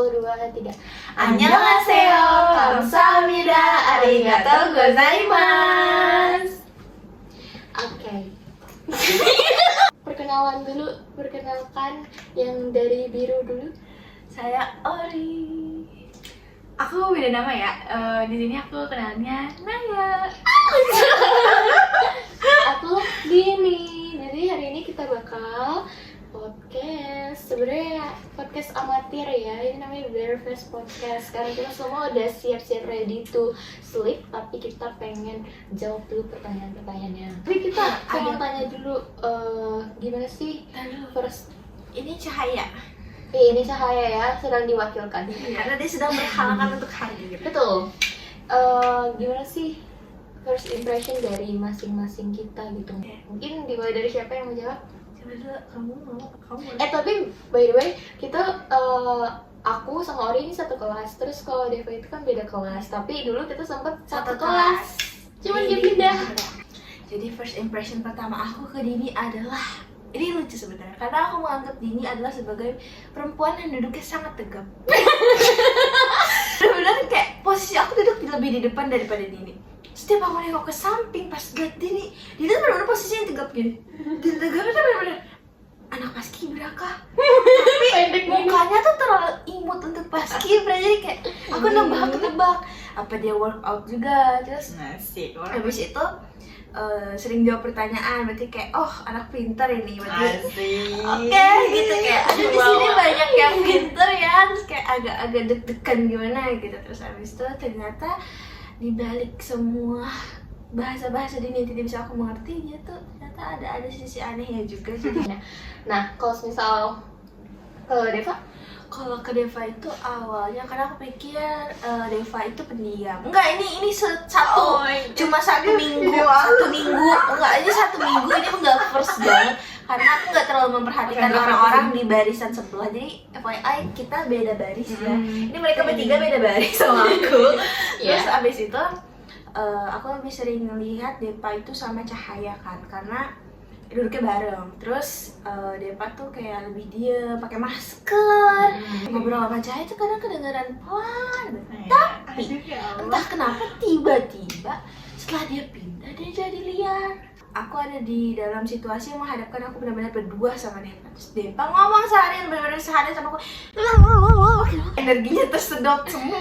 2, 3. Annyeonghaseyo, kamsahamnida, arigatou gozaimasu. Oke. Perkenalkan yang dari biru dulu. Saya Ori. Aku beda nama ya. Di sini aku kenalnya Naya. Aku Dini. Jadi hari ini kita bakal podcast. Sebenarnya podcast amatir ya. Ini namanya Barefest Podcast. Karena kita semua udah siap-siap ready to sleep, tapi kita pengen jawab dulu pertanyaan-pertanyaannya. Tapi kita mau tanya dulu, gimana sih first? Ini Cahaya. Ini Cahaya ya, sedang diwakilkan. Karena dia sedang berhalangan untuk hadir. Betul. Gimana sih first impression dari masing-masing kita gitu? Mungkin dimulai dari siapa yang mau jawab? Coba dulu, kamu mau? Tapi by the way, kita aku sama Ori ini satu kelas. Terus kalau Deva itu kan beda kelas. Tapi dulu kita sempat satu kelas. Cuman dia pindah. Jadi first impression pertama aku ke Dini adalah, ini lucu sebenarnya, karena aku menganggap Dini adalah sebagai perempuan yang duduknya sangat tegap. Benar-benar kayak posisi aku duduk lebih di depan daripada Dini. Setiap aku nengok ke samping pas lihat Dini, dia tuh benar-benar posisinya tegap gini. Dan tegapnya tuh benar-benar anak paskibra kah? Tapi mukanya tuh terlalu imut untuk paskibra, jadi kayak aku nebak apa dia workout juga. Terus habis itu sering jawab pertanyaan, berarti kayak oh anak pintar ini berarti. Oke, gitu kayak ada di sini banyak yang pintar ya, terus kayak agak-agak deg-degan gimana gitu. Terus habis itu ternyata dibalik semua bahasa-bahasa Dini yang tidak bisa aku mengerti, dia tuh ternyata ada sisi anehnya juga. Jadi Nah, kalau misal Deva? kalau ke Deva itu awalnya karena aku pikir Deva itu pendiam. Enggak, ini cuma satu minggu. Enggak, ini satu minggu, ini enggak first banget karena aku enggak terlalu memperhatikan orang-orang di barisan sebelah. Jadi FYI kita beda baris ya. Ini mereka bertiga beda baris sama aku. Terus abis itu aku lebih sering ngelihat Deva itu sama Cahaya kan, karena duduknya bareng. Terus Deva tuh kayak lebih dia pakai masker, ngobrol sama Cahaya tuh kadang kedengeran pelan. Tapi entah kenapa tiba-tiba setelah dia pindah dia jadi liar. Aku ada di dalam situasi yang menghadapkan aku benar-benar berdua sama Deva. Terus Deva ngomong benar-benar seharian sama aku, energinya tersedot semua.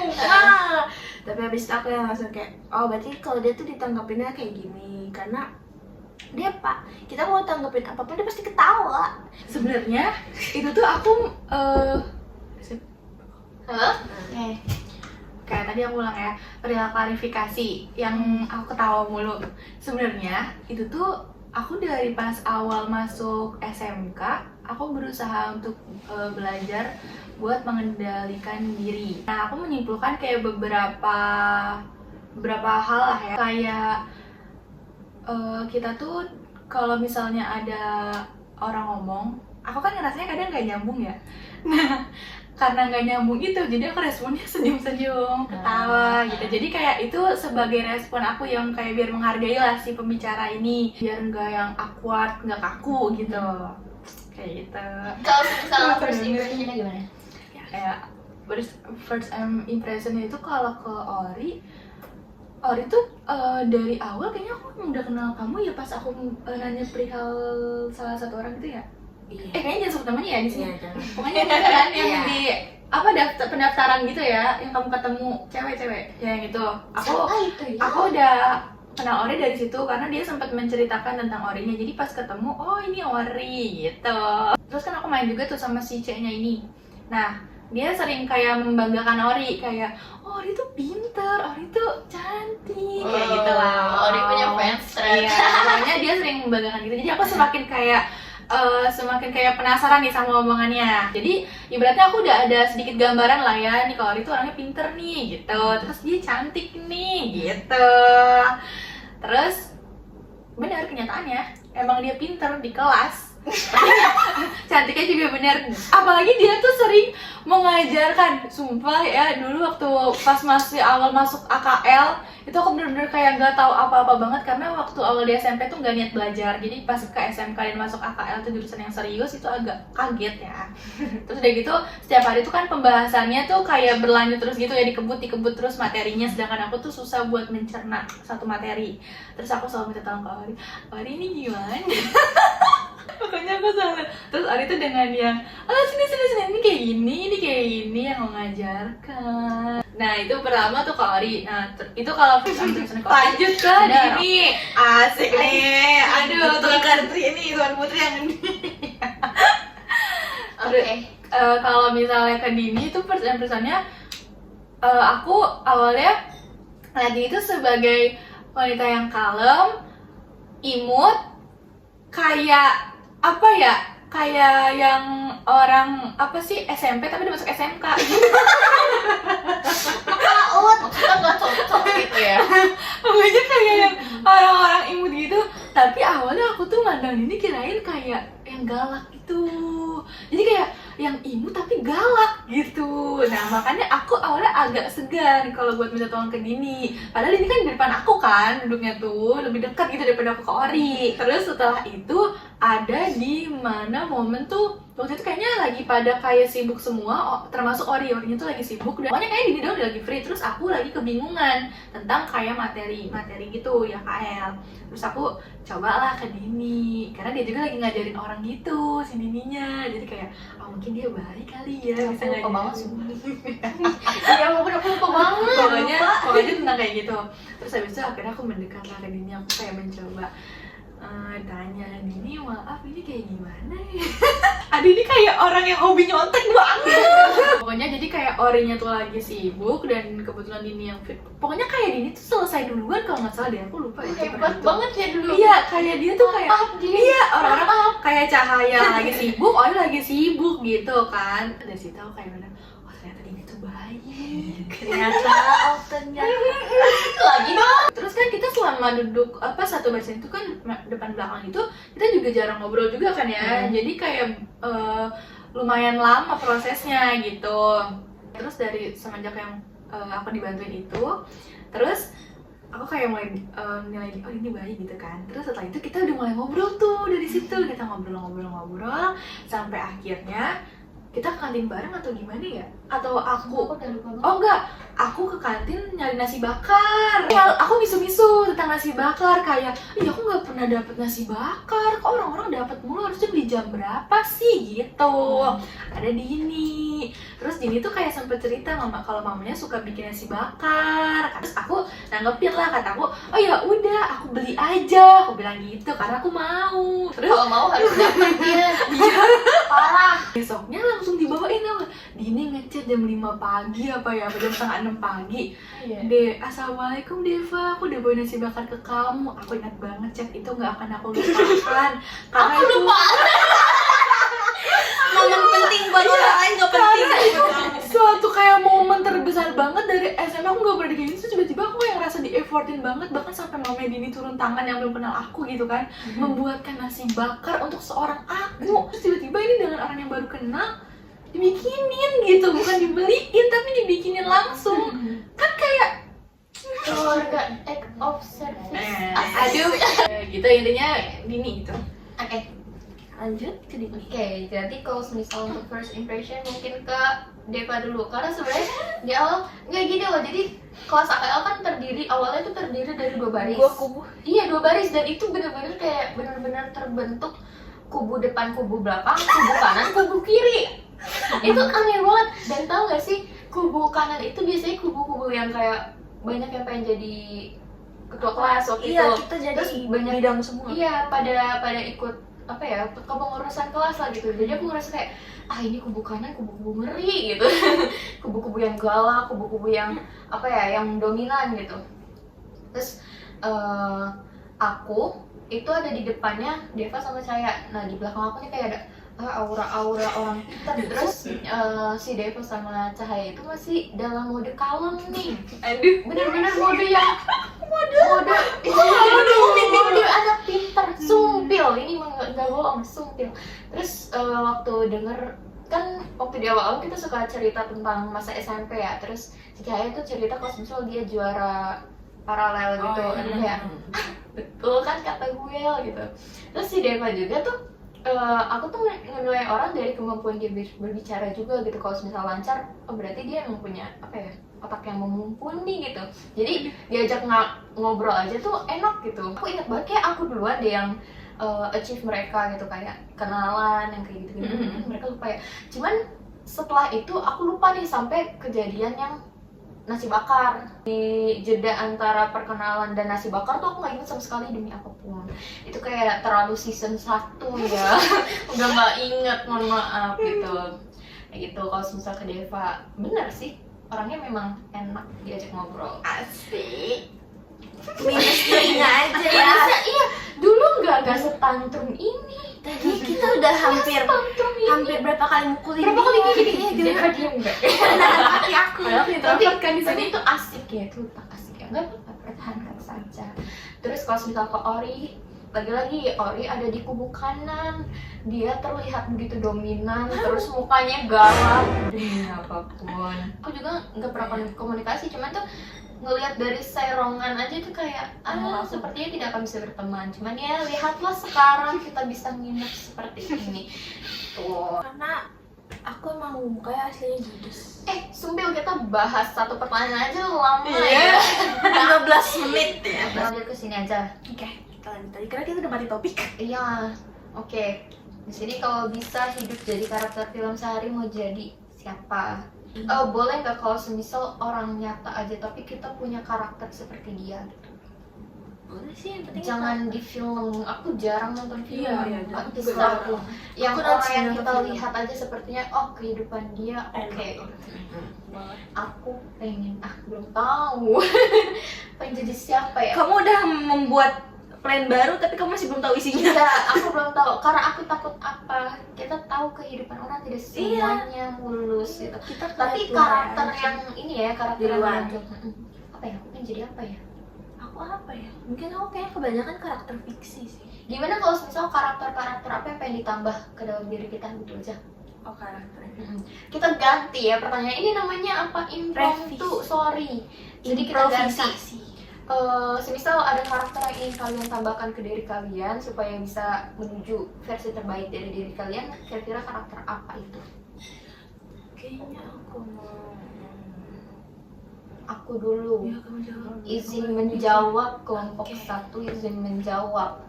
Tapi habis itu aku yang langsung kayak, oh berarti kalau dia tuh ditanggapinnya kayak gini, karena dia Pak, kita mau tanggepin apapun dia pasti ketawa. Sebenarnya itu tuh aku kayak tadi aku ulang ya, perihal klarifikasi yang aku ketawa mulu. Sebenarnya itu tuh aku dari pas awal masuk SMK, aku berusaha untuk belajar buat mengendalikan diri. Nah, aku menyimpulkan kayak beberapa hal lah ya, kayak kita tuh kalau misalnya ada orang ngomong, aku kan ngerasanya kadang nggak nyambung ya. Nah, karena nggak nyambung itu, jadi aku responnya senyum-senyum, ketawa gitu. Jadi kayak itu sebagai respon aku yang kayak biar menghargai lah si pembicara ini, biar nggak yang awkward, nggak kaku gitu. Kayak gitu. Kalau misalnya first impression-nya gimana? Ya, kayak first impression itu kalau ke Ori tuh dari awal kayaknya aku udah kenal kamu ya pas aku nanya perihal salah satu orang itu ya. Kayaknya jangan sebut namanya ya di sini. Pokoknya itu kan yang di pendaftaran gitu ya, yang kamu ketemu cewek-cewek ya, yang itu. Aku udah kenal Ori dari situ karena dia sempat menceritakan tentang Orinya. Jadi pas ketemu, oh ini Ori gitu. Terus kan aku main juga tuh sama si C-nya ini. Nah, dia sering kayak membanggakan Ori, kayak oh, Ori tuh pinter, Ori tuh cantik, kayak gitu lah. Ori punya fans ternyata. Iya, pokoknya dia sering membanggakan gitu. Jadi aku semakin kayak penasaran nih sama omongannya. Jadi ibaratnya aku udah ada sedikit gambaran lah ya, nih kalau Ori tuh orangnya pinter nih gitu. Terus dia cantik nih gitu. Terus benar kenyataannya emang dia pinter di kelas. Cantiknya juga bener, apalagi dia tuh sering mengajarkan, sumpah ya, dulu waktu pas masih awal masuk AKL itu aku bener-bener kayak nggak tahu apa-apa banget karena waktu awal di SMP tuh nggak niat belajar, jadi pas ke SMK dan masuk AKL tuh jurusan yang serius itu agak kaget ya. Terus udah gitu setiap hari tuh kan pembahasannya tuh kayak berlanjut terus gitu ya, dikebut terus materinya, sedangkan aku tuh susah buat mencerna satu materi. Terus aku selalu minta tolong ke Ari ini gimana? Pokoknya aku selalu, terus Ari tuh dengan yang sini ini kayak gini yang mengajarkan. Nah itu pertama tuh Kak Ari. Nah itu kalau lanjut ke Dini, asik nih. Aduh tuan Kartri ini, tuan Putri yang ini. Oke. Kalau misalnya ke Dini itu persannya aku awalnya lihat itu sebagai wanita yang kalem, imut, kayak apa ya, kayak yang orang apa sih SMP tapi udah masuk SMK gitu. Maksudnya nggak cocok gitu ya. Pokoknya kayak yang orang-orang imut gitu. Tapi awalnya aku tuh mandang ini kirain kayak yang galak gitu. Jadi kayak yang imut tapi galak gitu. Nah makanya aku awalnya agak segan kalau buat minta tolong ke Dini. Padahal Dini kan di depan aku kan duduknya tuh, lebih dekat gitu daripada aku ke Ori. Terus setelah itu ada di mana momen tuh waktu itu kayaknya lagi pada kayak sibuk semua, termasuk Orinya tuh lagi sibuk. Pokoknya kayak Dini doang lagi free, terus aku lagi kebingungan tentang kayak materi gitu ya KL. Terus aku cobalah ke Dini, karena dia juga lagi ngajarin orang gitu si Dininya. Jadi kayak mungkin dia baik kali ya, bisa ngajarin. Lupa banget sih. Ya ampun, aku lupa banget. Pokoknya tentang kayak gitu. Terus habis itu akhirnya aku mendekat lah ke Dini, aku kayak mencoba tanya, Dini maaf ini kayak gimana ya? Aduh ini kayak orang yang hobi nyontek banget. Pokoknya jadi kayak Orinya tuh lagi sibuk dan kebetulan Dini yang fit. Pokoknya kayak Dini tuh selesai duluan kalau nggak salah deh, aku lupa ya. Hebat banget ya dulu. Iya kayak dia tuh kayak iya orang-orang kayak Cahaya lagi sibuk, Ori lagi sibuk gitu kan. Dari situ aku kayak bener, oh ternyata Dini tuh baik. Ternyata Lagi dong. Terus kan kita selama duduk satu baris itu kan depan belakang itu kita juga jarang ngobrol juga kan ya. Jadi kayak lumayan lama prosesnya gitu. Terus dari semenjak yang aku dibantuin itu, terus aku kayak mulai nilai oh ini baik gitu kan. Terus setelah itu kita udah mulai ngobrol tuh dari situ, kita ngobrol sampai akhirnya kita ke kantin bareng atau gimana ya? Atau aku oh enggak, aku ke kantin nyari nasi bakar. Aku misu-misu tentang nasi bakar kayak, iya aku nggak pernah dapet nasi bakar. Kok orang-orang dapet mulu, harusnya beli jam berapa sih gitu. Ada Dini. Terus Dini tuh kayak sempet cerita kalau mamanya suka bikin nasi bakar. Terus aku nanggepin lah, kataku, oh ya udah aku beli aja. Aku bilang gitu karena aku mau. Terus Kalau mau harus dapet ya. iya. Parah. Besoknya langsung dibawain apa? Dini ngechat jam 5 pagi apa ya, jam setengah 6 pagi. Assalamualaikum Deva, aku udah bawa nasi bakar ke kamu. Aku ingat banget chat itu, nggak akan aku lupakan. Karena Aku lupa. momen penting buat orang lain gak penting. Suatu kayak momen terbesar banget dari SMA, aku nggak pernah kayak gitu. Tiba-tiba aku yang ngerasa di effortin banget, bahkan sampai mamanya Dini turun tangan yang belum kenal aku gitu kan, membuatkan nasi bakar untuk seorang aku. Terus tiba-tiba ini dengan orang yang baru kenal dibikinin gitu, bukan dibeliin tapi dibikinin langsung. Kan kayak Keluarga act of service. aduh gitu intinya Dini gitu. Oke. Lanjut ke Dini. Oke, jadi kalau misal untuk first impression mungkin ke Deva dulu, karena sebenarnya di awal nggak gini loh. Jadi kelas AKL kan awalnya itu terdiri dari 2 baris. Iya 2 baris, dan itu benar-benar kayak benar-benar terbentuk kubu depan, kubu belakang, kubu kanan, kubu kiri. Itu aneh banget. Dan tau gak sih, kubu kanan itu biasanya kubu-kubu yang kayak banyak yang pengen jadi ketua kelas waktu Iya, itu. kita jadi Terus banyak bidang semua. Iya, pada ikut apa ya, kepengurusan kelas lah gitu. Jadi aku ngerasa kayak ini kubu kanan kubu-kubu ngeri gitu. Kubu-kubu yang galak, kubu-kubu yang apa ya, yang dominan gitu. Terus aku itu ada di depannya Deva sama Cahaya. Nah di belakang aku nih kayak ada aura-aura orang pintar. Terus si Deva sama Cahaya itu masih dalam mode kalem nih. Aduh Bener-bener mode yang mode anak pintar, sumpil. Ini nggak bohong, sumpil. Terus waktu denger kan, waktu di awal kita suka cerita tentang masa SMP ya. Terus si Cahaya tuh cerita kalau misal dia juara paralel gitu. Kayak betul kan kata gue gitu. Terus si Deva juga tuh aku tuh menilai orang dari kemampuan dia berbicara juga gitu. Kalau misal lancar, oh berarti dia emang punya apa ya, otak yang mumpuni gitu. Jadi diajak ngobrol aja tuh enak gitu. Aku ingat banget kayak aku duluan deh yang achieve mereka gitu, kayak kenalan yang kayak gitu-gitu. Mereka lupa ya. Cuman setelah itu aku lupa nih sampai kejadian yang nasi bakar. Di jeda antara perkenalan dan nasi bakar tuh aku gak inget sama sekali demi apapun. Itu kayak terlalu season 1 ya. Udah gak inget, mohon maaf gitu. Kayak gitu. Kalau misal ke Deva, bener sih, orangnya memang enak diajak ngobrol. Asik. Minus-nya aja ya. Iya, dulu nggak setantrum ini. Tadi kita udah hampir berapa kali mukulin Berapa kali dia. gini? Iya, Dia diam enggak? nahan kaki aku. Tapi kan di sini itu asik ya, itu tak asik ya. Enggak apa-apa, pertahankan saja. Terus kalau misal ke Ori, lagi-lagi Ori ada di kubu kanan. Dia terlihat begitu dominan, terus mukanya galak demi apapun. Aku juga nggak pernah komunikasi, cuman tuh ngelihat dari serongan aja tuh kayak sepertinya tidak akan bisa berteman. Cuman ya lihatlah sekarang kita bisa nginep seperti ini tuh. Karena aku emang mukanya aslinya judes. Sumpil, kita bahas satu pertanyaan aja lama ya. 15 menit ya. Lanjut ke sini aja. Oke, kita lanjut tadi karena kita udah mati topik. Iya, oke. Di sini kalau bisa hidup jadi karakter film sehari mau jadi siapa? Boleh nggak kalau semisal orang nyata aja tapi kita punya karakter seperti dia gitu? Boleh sih, yang penting Jangan di film. Aku jarang nonton film. Iya, Nggak aku bisa juga aku. Yang aku orang nonton yang film. kita lihat aja sepertinya kehidupan dia oke. Boleh. Aku pengen belum tahu. Pengen jadi siapa ya? Kamu udah membuat plan baru tapi kamu masih belum tahu isinya. Iya, aku belum tahu karena aku takut apa. Kita tahu kehidupan orang tidak semuanya mulus gitu. Tapi karakter yang ini ya, karakter yang menonjol. Apa ya? Aku pengen jadi apa ya? Aku apa ya? Mungkin aku kayak kebanyakan karakter fiksi sih. Gimana kalau misal karakter-karakter apa yang pengen ditambah ke dalam diri kita gitu aja? Oh, karakter. Kita ganti ya pertanyaan. Ini namanya apa? Impromptu, sorry. Jadi kita ganti. Semisal ada karakter yang ingin kalian tambahkan ke diri kalian supaya bisa menuju versi terbaik dari diri kalian, kira-kira karakter apa itu? Kayaknya Aku dulu. Ya, kamu jawab. Izin menjawab, kelompok 1 izin menjawab.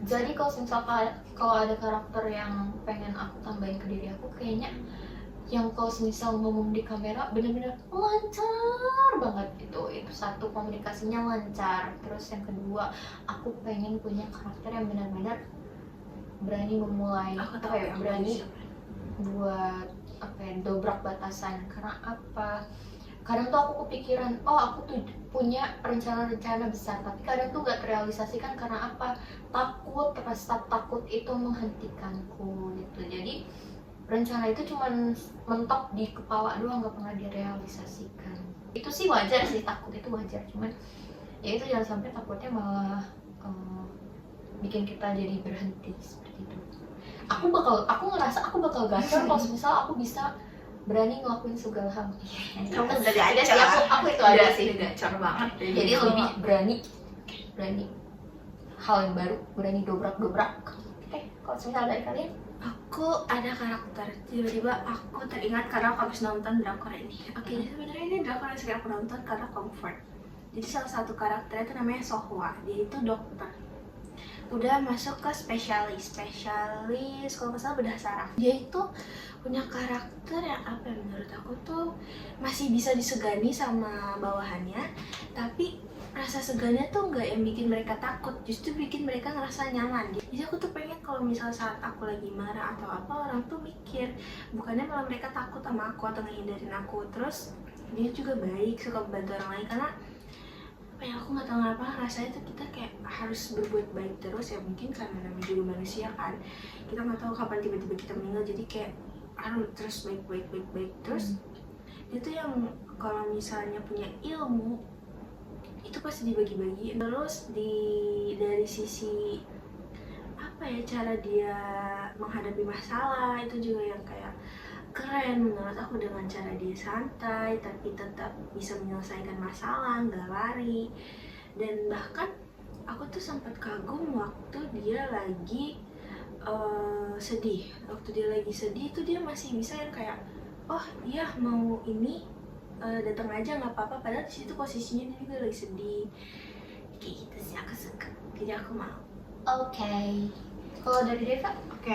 Jadi kalau ada karakter yang pengen aku tambahin ke diri aku, kayaknya yang kalau misal ngomong di kamera bener-bener lancar banget itu satu, komunikasinya lancar. Terus yang kedua, aku pengen punya karakter yang benar-benar berani memulai berani buat dobrak batasan. Karena apa, kadang tuh aku kepikiran aku tuh punya rencana-rencana besar tapi kadang tuh gak terrealisasikan. Karena apa, rasa takut itu menghentikanku gitu. Jadi rencana itu cuman mentok di kepala doang, gak pernah direalisasikan. Itu sih wajar sih, takut itu wajar, cuman ya itu jangan sampai takutnya malah bikin kita jadi berhenti seperti itu. Aku ngerasa aku bakal gacor kalau misal aku bisa berani ngelakuin segala hal. Kamu udah ada sih, aku itu ada sih, gacor banget. jadi lebih berani hal yang baru, berani dobrak. Kalau misal dari kalian? Aku ada karakter, tiba-tiba aku teringat karena aku habis nonton drakor ini. Oke, sebenarnya ini drakor yang sering aku nonton karena comfort. Jadi salah satu karakternya itu namanya Sohwa, dia itu dokter. Udah masuk ke spesialis kalau nggak salah bedah saraf. Dia itu punya karakter yang apa ya, menurut aku tuh masih bisa disegani sama bawahannya, tapi rasa segannya tuh nggak yang bikin mereka takut, justru bikin mereka ngerasa nyaman. Jadi aku tuh pengen kalau misal saat aku lagi marah atau apa, orang tuh mikir, bukannya malah mereka takut sama aku atau ngehindarin aku. Terus dia juga baik, suka membantu orang lain. Karena apa ya, aku nggak tahu kenapa rasanya tuh kita kayak harus berbuat baik terus ya. Mungkin karena namanya juga manusia kan, kita nggak tahu kapan tiba-tiba kita meninggal, jadi kayak harus terus baik. Terus dia tuh yang kalau misalnya punya ilmu itu pasti dibagi-bagi. Terus dari sisi apa ya, cara dia menghadapi masalah itu juga yang kayak keren menurut aku, dengan cara dia santai tapi tetap bisa menyelesaikan masalah, nggak lari. Dan bahkan aku tuh sempat kagum waktu dia lagi sedih. Waktu dia lagi sedih tuh dia masih bisa yang kayak, oh iya mau ini datang aja nggak apa-apa. Padahal di situ posisinya dia juga lagi sedih. Kayak gitu sih aku suka. Jadi aku mau. Oke. Kalau dari Deva? Oke,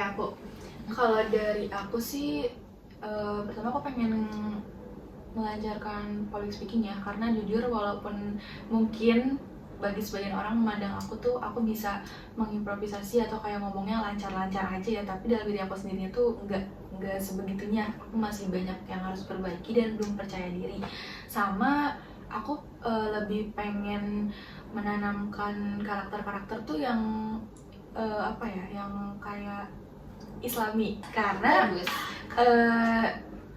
kalau dari aku sih pertama aku pengen melancarkan public speaking ya, karena jujur walaupun mungkin bagi sebagian orang memandang aku bisa mengimprovisasi atau kayak ngomongnya lancar-lancar aja ya, tapi dalam diri aku sendiri tuh nggak sebegitunya. Aku masih banyak yang harus perbaiki dan belum percaya diri. Sama aku lebih pengen menanamkan karakter-karakter tuh yang yang kayak Islami, karena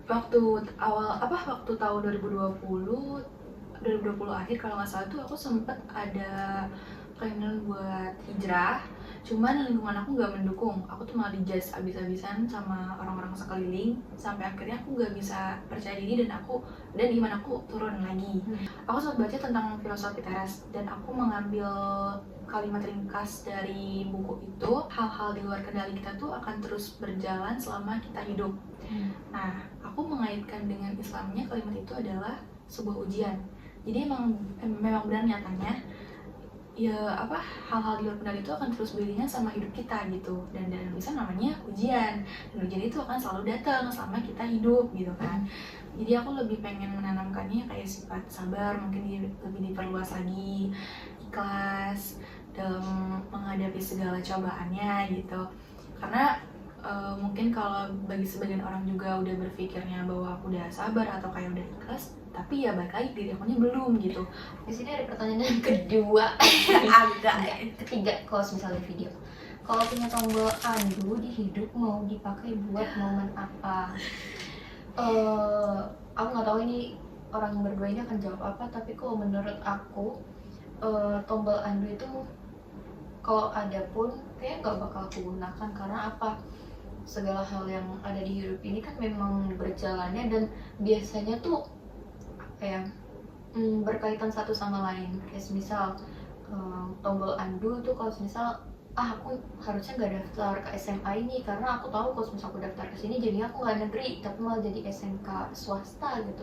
waktu tahun 2020 akhir kalau nggak salah tuh aku sempet ada keinginan buat hijrah, cuman lingkungan aku nggak mendukung. Aku tuh malah dijudge abis-abisan sama orang-orang sekeliling, sampai akhirnya aku nggak bisa percaya diri dan iman aku turun lagi. Aku sempat baca tentang filosofi teras dan aku mengambil kalimat ringkas dari buku itu, hal-hal di luar kendali kita tuh akan terus berjalan selama kita hidup. Nah, aku mengaitkan dengan Islamnya kalimat itu adalah sebuah ujian. Jadi memang benar nyatanya hal-hal di luar kendali itu akan terus beriringan sama hidup kita gitu, dan bisa namanya ujian, dan ujian itu akan selalu datang selama kita hidup gitu kan. Jadi aku lebih pengen menanamkannya kayak sifat sabar, mungkin lebih diperluas lagi, ikhlas dalam menghadapi segala cobaannya gitu. Karena mungkin kalau bagi sebagian orang juga udah berpikirnya bahwa aku udah sabar atau kayak udah ikhlas, tapi ya balik lagi diri akunya belum gitu. Di sini ada pertanyaan yang kedua, ketiga. Kalau misalnya video, kalau punya tombol undo di hidup mau dipakai buat momen apa? Aku nggak tahu ini orang berdua ini akan jawab apa, tapi kalau menurut aku tombol undo itu kalau ada pun kayaknya nggak bakal aku gunakan. Karena apa? Segala hal yang ada di hidup ini kan memang berjalannya dan biasanya tuh berkaitan satu sama lain. Kayak misal tombol undo tuh kalau misal aku harusnya nggak daftar ke SMA ini karena aku tahu kalau misal aku daftar ke sini jadinya aku nggak negeri tapi malah jadi SMK swasta gitu.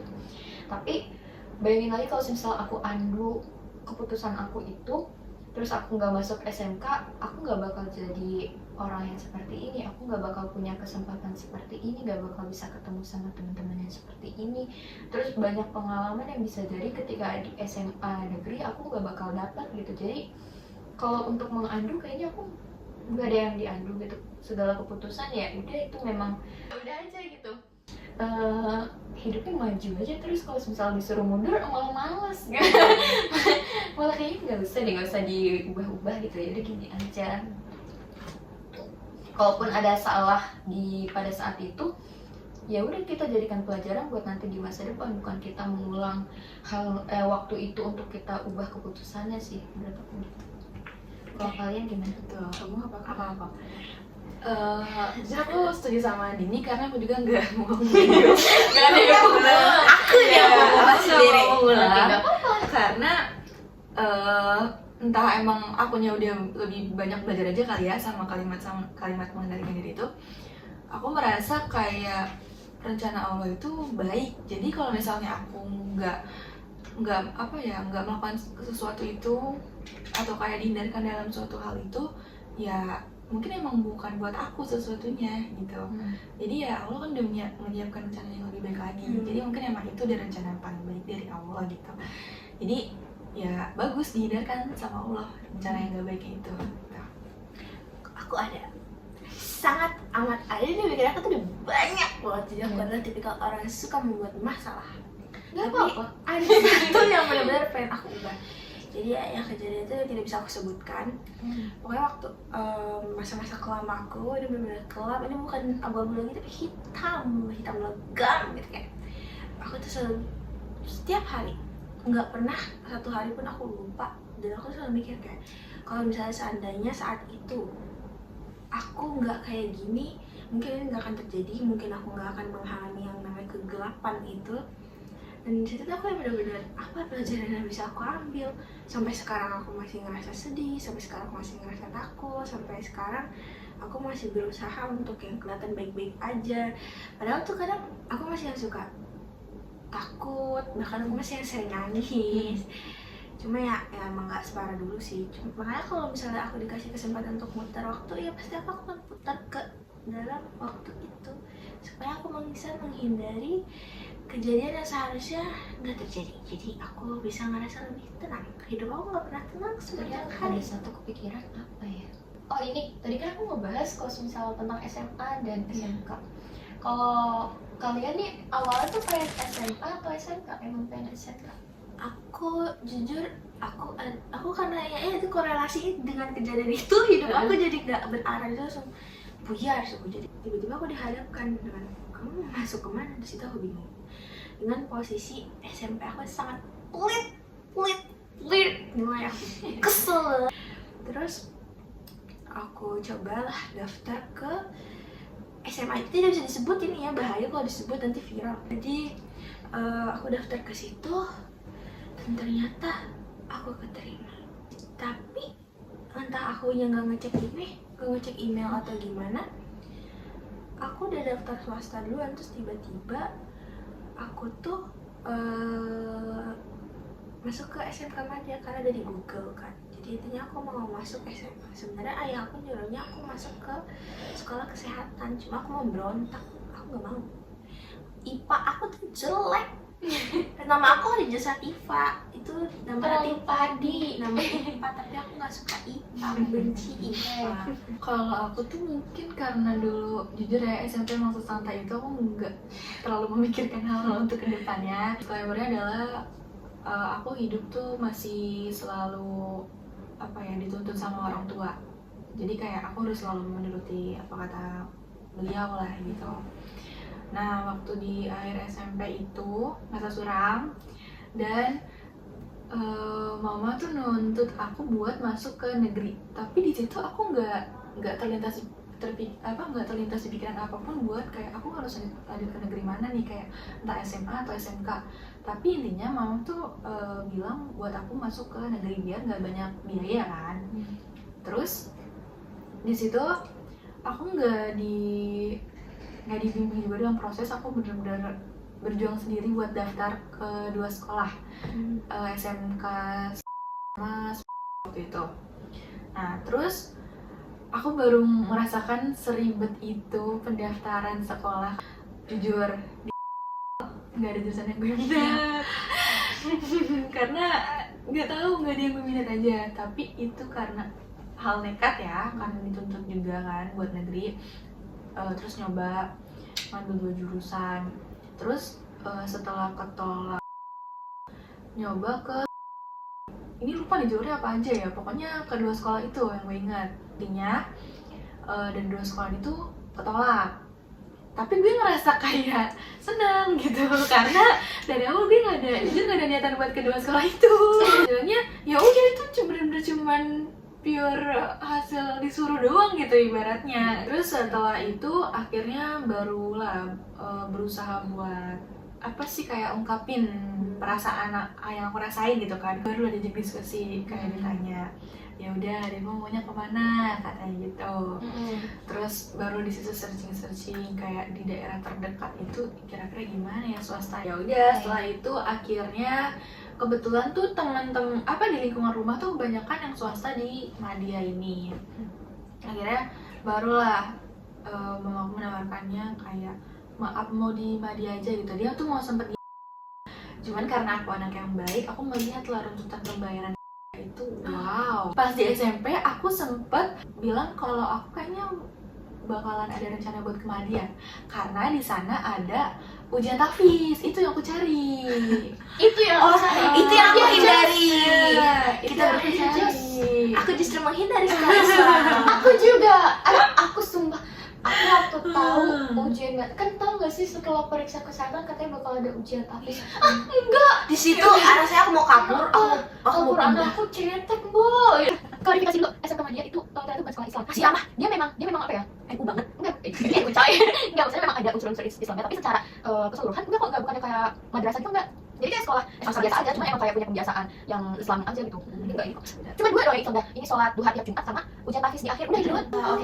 Tapi bayangin lagi kalau misal aku undo keputusan aku itu, terus aku nggak masuk SMK, aku nggak bakal jadi orang yang seperti ini, aku nggak bakal punya kesempatan seperti ini, nggak bakal bisa ketemu sama teman-teman yang seperti ini. Terus banyak pengalaman yang bisa jadi ketika di SMA negeri aku nggak bakal dapat gitu. Jadi kalau untuk mengandu kayaknya aku nggak ada yang diandu gitu. Segala keputusan ya udah itu memang udah aja gitu. Hidupnya maju aja terus. Kalau misalnya disuruh mundur malah malas malah kayaknya nggak usah diubah-ubah gitu ya, udah gini aja. Kalaupun ada salah pada saat itu ya udah kita jadikan pelajaran buat nanti di masa depan, bukan kita mengulang waktu itu untuk kita ubah keputusannya sih menurut aku. Kalau kalian gimana? Tuh, kamu apa? Jadi aku setuju sama Dini karena aku juga nggak mau video, nggak ada yang mau ngulang. Aku yang mau ngulang sendiri. Nggak apa-apa karena entah emang akunya udah lebih banyak belajar aja kali ya sama kalimat mengendalikan diri itu. Aku merasa kayak rencana Allah itu baik. Jadi kalau misalnya aku nggak melakukan sesuatu itu atau kayak dihindarkan dalam suatu hal itu, ya mungkin emang bukan buat aku sesuatunya gitu. Jadi ya Allah kan udah menyiapkan rencana yang lebih baik lagi. Jadi mungkin emang itu udah rencana yang paling baik dari Allah gitu. Jadi ya bagus dihindarkan sama Allah rencana yang gak baik itu. Aku ada sangat amat ada nih, mikir aku tuh udah banyak banget. Jadi aku adalah tipikal orang yang suka membuat masalah. Gak apa-apa. Ada satu yang benar-benar pengen aku ubah. Jadi ya yang kejadian itu tidak bisa aku sebutkan. Pokoknya waktu masa-masa kelam aku, ini benar-benar kelam. Ini bukan abu-abu lagi tapi hitam legam gitu kayak. Aku tuh selalu setiap hari, nggak pernah satu hari pun aku lupa. Dan aku selalu mikir kayak, kalau misalnya seandainya saat itu aku nggak kayak gini, mungkin ini nggak akan terjadi. Mungkin aku nggak akan mengalami yang namanya kegelapan itu. Dan disitu tuh aku yang bener-bener apa pelajaran yang bisa aku ambil. Sampai sekarang aku masih ngerasa sedih, sampai sekarang aku masih ngerasa takut, sampai sekarang aku masih berusaha untuk yang kelihatan baik-baik aja. Padahal tuh kadang aku masih yang suka takut, bahkan aku masih yang sering nangis. Cuma ya emang gak separah dulu sih. Makanya kalau misalnya aku dikasih kesempatan untuk muter waktu, ya pasti aku akan putar ke dalam waktu itu supaya aku bisa menghindari kejadian yang seharusnya nggak terjadi. Jadi aku bisa ngerasa lebih tenang. Hidup aku nggak pernah tenang sepanjang hari. Ada satu kepikiran apa ya? Oh ini, tadi kan aku ngebahas kalau misal tentang SMA dan SMK. Kalau kalian nih awalnya tuh pengen SMA atau SMK? Emang pengen SMK? Aku jujur, aku karena ya itu korelasi dengan kejadian itu, hidup aku jadi nggak berarah, itu langsung buyar. Jadi tiba-tiba aku dihadapkan dengan kamu masuk kemana, di situ aku bingung. Dengan posisi SMP aku sangat pelit, mulai aku kesel. Terus aku cobalah daftar ke SMA. Itu tidak bisa disebut ini ya, bahaya kalau disebut nanti viral. Jadi aku daftar ke situ dan ternyata aku keterima. Tapi entah aku yang nggak ngecek email atau gimana, aku udah daftar swasta duluan. Terus tiba-tiba aku tuh masuk ke SMK Madya karena ada di Google kan. Jadi intinya aku mau masuk SMA. Sebenarnya ayah aku nyuruhnya aku masuk ke sekolah kesehatan, cuma aku mau berontak, aku nggak mau. IPA aku tuh jelek. Nama aku ada jasa IPA, itu nama padi. nama IPA, tapi aku nggak suka IPA, aku benci IPA. Kalau aku tuh mungkin karena dulu jujur ya SMP emang sesantai itu, aku nggak terlalu memikirkan hal untuk kedepannya. Disclaimer-nya adalah aku hidup tuh masih selalu dituntut sama orang tua. Jadi kayak aku harus selalu menuruti apa kata beliau lah gitu. Nah waktu di akhir SMP itu masa suram dan mama tuh nuntut aku buat masuk ke negeri. Tapi di situ aku nggak terlintas di pikiran apapun buat kayak aku harus lanjut ke negeri mana nih, kayak entah SMA atau SMK. Tapi intinya mama tuh bilang buat aku masuk ke negeri biar nggak banyak biaya kan. Terus di situ aku nggak dibimbing juga dalam proses. Aku benar-benar berjuang sendiri buat daftar ke 2 sekolah, SMK sama waktu itu. Nah terus aku baru merasakan seribet itu pendaftaran sekolah. Jujur nggak ada jurusan yang gue minat karena nggak ada yang gue minat aja. Tapi itu karena hal nekat ya, karena dituntut juga kan buat negeri. Terus nyoba ngambil 2 jurusan. Terus setelah ketolak nyoba ke ini, lupa nih jalurnya apa aja ya, pokoknya kedua sekolah itu yang gue ingat intinya. Dan 2 sekolah itu ketolak, tapi gue ngerasa kayak senang gitu karena dari awal gue nggak ada niatan buat kedua sekolah itu. Sebenarnya ya udah, itu bener-bener cuman pure hasil disuruh doang gitu ibaratnya. Terus setelah itu akhirnya barulah berusaha buat kayak ungkapin perasaan yang aku rasain gitu kan. Baru ada diajak diskusi, kayak ditanya ya udah adekmu maunya kemana katanya gitu. Terus baru di situ searching kayak di daerah terdekat itu kira-kira gimana ya swasta. Ya udah setelah itu akhirnya kebetulan tuh teman-teman di lingkungan rumah tuh kebanyakan yang swasta di Madya ini. Akhirnya barulah mamaku menawarkannya kayak maaf mau di Madya aja gitu. Dia tuh mau sempet cuman karena aku anak yang baik, aku melihat lah runtutan pembayaran itu. Wow. Pas di SMP aku sempet bilang kalau aku kayaknya bakalan ada rencana buat ke Madya karena di sana ada ujian tahfiz. Itu yang aku cari. Itu yang itu yang aku hindari. Kita bercari. Aku justru menghindari sekarang. Aku juga. Aku sumpah. Aku waktu tahu ujian kan, tahu nggak sih setelah periksa kesehatan katanya bakal ada ujian tahfiz. Enggak. Di situ rasanya aku mau kabur. Aku mau pindah. Aku cetek boy. Klarifikasi dulu, SMK Madya itu ternyata bukan sekolah Islam. Masih apa? Dia memang apa ya? NU banget. Enggak, NU coy. Enggak, maksudnya memang ada unsur-unsur Islamnya, tapi secara keseluruhan enggak kok, bukannya kayak madrasah itu enggak. Jadi kayak sekolah biasa aja, cuma emang kayak punya kebiasaan yang Islami aja gitu. Enggak ini kok. Cuma 2 doang yang Islam dah. Ini sholat duha tiap Jumat sama ujian tahfiz di akhir. Udah gitu doang.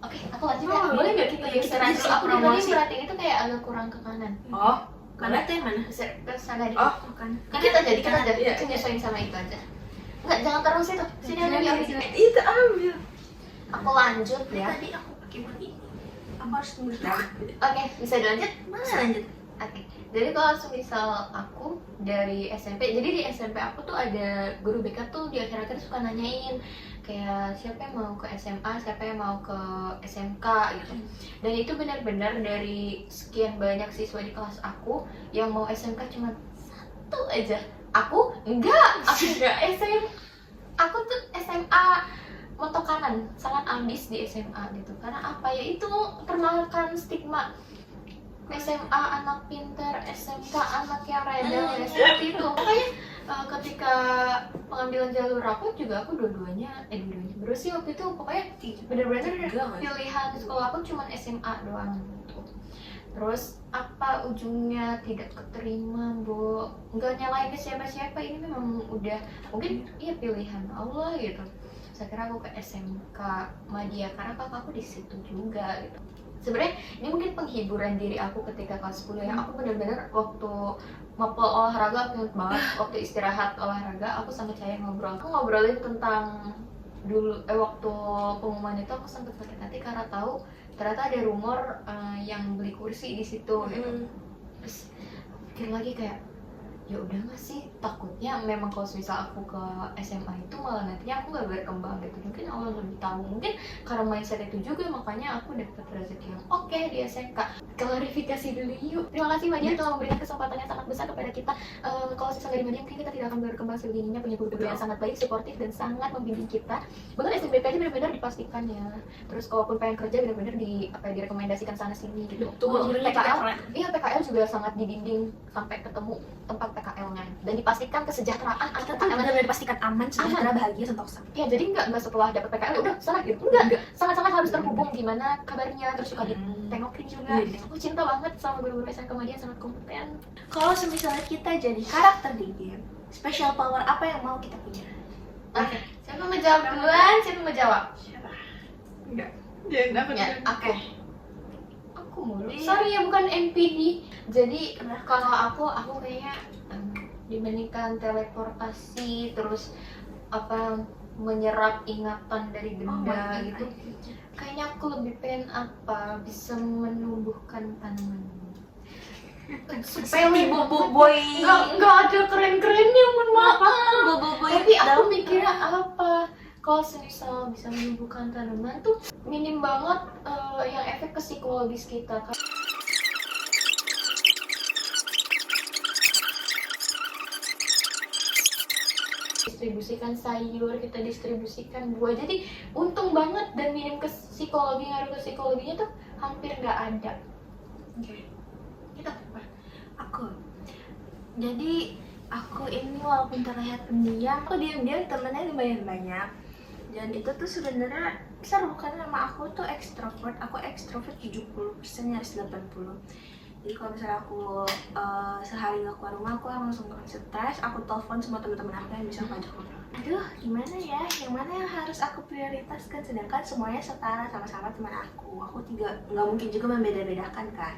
Oke, aku lanjut ya. Boleh nggak kita Istirahat dulu. Aku promosi? berat ini tuh kayak agak kurang ke kanan. Oh, Mana teh mana? Ke sana dikit. Oh, Bukan. Dikit aja, dikit aja. Iya. Itu nyesuaiin sama itu aja. Enggak, jangan terus itu. Sini aja diambil. itu ambil. Aku lanjut ya. Tadi aku pakai buat ini. Aku harus tunggu dulu. Oke, bisa dilanjut? Mana lanjut? Oke, jadi kalau misal aku dari SMP, jadi di SMP aku tuh ada guru BK tuh di akhir-akhir suka nanyain kayak siapa yang mau ke SMA, siapa yang mau ke SMK gitu. Dan itu benar-benar dari sekian banyak siswa di kelas aku yang mau SMK cuma satu aja. Aku enggak SM. Aku tuh SMA mentok kanan, sangat ambis di SMA gitu. Karena apa ya, itu termakan stigma SMA anak pintar, SMK anak yang random, ya seperti itu. Makanya ketika pengambilan jalur aku juga, aku dua-duanya baru sih waktu itu, pokoknya bener-bener pilihan sekolah aku cuma SMA doang gitu. Terus apa ujungnya tidak keterima, Bu? Nggak nyalain ke siapa-siapa, ini memang udah mungkin iya pilihan Allah gitu. Saya kira aku ke SMK Madya karena kakakku di situ juga gitu. Sebenarnya ini mungkin penghiburan diri aku ketika kelas 10 ya. Aku benar-benar waktu mapel olahraga, aku ingat banget waktu istirahat olahraga aku sama Cahaya ngobrol. Aku ngobrolin tentang dulu waktu pengumuman itu aku sempat sakit hati karena tahu ternyata ada rumor yang beli kursi di situ gitu. Terus pikir lagi kayak ya udah nggak sih, takutnya memang kalau misal aku ke SMA itu malah nantinya aku nggak berkembang gitu. Mungkin Allah lebih tahu, mungkin karena mindset itu juga makanya aku dapat rezeki yang oke di SMK. Klarifikasi dulu yuk. Terima kasih Madya telah memberikan kesempatan yang sangat besar kepada kita. Kalau misal nggak di Madya mungkin kita tidak akan berkembang sebegininya, punya guru-guru yang sangat baik, suportif dan sangat membimbing kita. Bahkan SNBP aja benar-benar dipastikan ya. Terus kalaupun pengen kerja benar-benar direkomendasikan sana sini gitu. PKL, iya PKL juga sangat dibimbing sampai ketemu tempat PKL-nya dan dipastikan kesejahteraan Kita tuh benar-benar dipastikan aman, sejahtera, bahagia, sentosa. ya. Jadi nggak setelah dapat PKL udah sana gitu, enggak, sangat-sangat harus terhubung gimana kabarnya, terus suka ditengokin juga. Aku cinta banget sama guru-guru SMK Madya, sangat kompeten. Kalau misalnya kita jadi karakter di game, special power apa yang mau kita punya? Oke, siapa mau jawab duluan? Siapa mau jawab? Enggak. Jangan apa Ya, oke. Aku mulu. Sorry ya, bukan NPD. Jadi kalau aku kayaknya dibandingkan teleportasi terus apa menyerap ingatan dari benda gitu, kayaknya aku lebih pengen apa bisa menumbuhkan tanaman. Sepele bobo boy. Nggak ada keren-kerennya, mohon maaf. Bobo boy. Tapi aku mikirnya apa? Kalau misal bisa menumbuhkan tanaman tuh minim banget yang efek ke psikologis kita. Distribusikan sayur, kita distribusikan buah, jadi untung banget dan minim ke psikologi, ngaruh ke psikologinya tuh hampir nggak ada. Oke. Kita apa? Aku. Jadi aku ini walaupun terlihat pendiam, aku diam-diam temennya lumayan banyak. Dan itu tuh sebenarnya seru karena sama aku tuh ekstrovert. Aku ekstrovert 70%, nyaris 80%. Jadi kalau misalnya aku sehari nggak keluar rumah, aku langsung stres. Aku telepon semua teman-teman aku yang bisa aku ajak ngobrol. Aduh, gimana ya? Yang mana yang harus aku prioritaskan? Sedangkan semuanya setara, sama-sama teman aku. Aku nggak mungkin juga membeda-bedakan kan.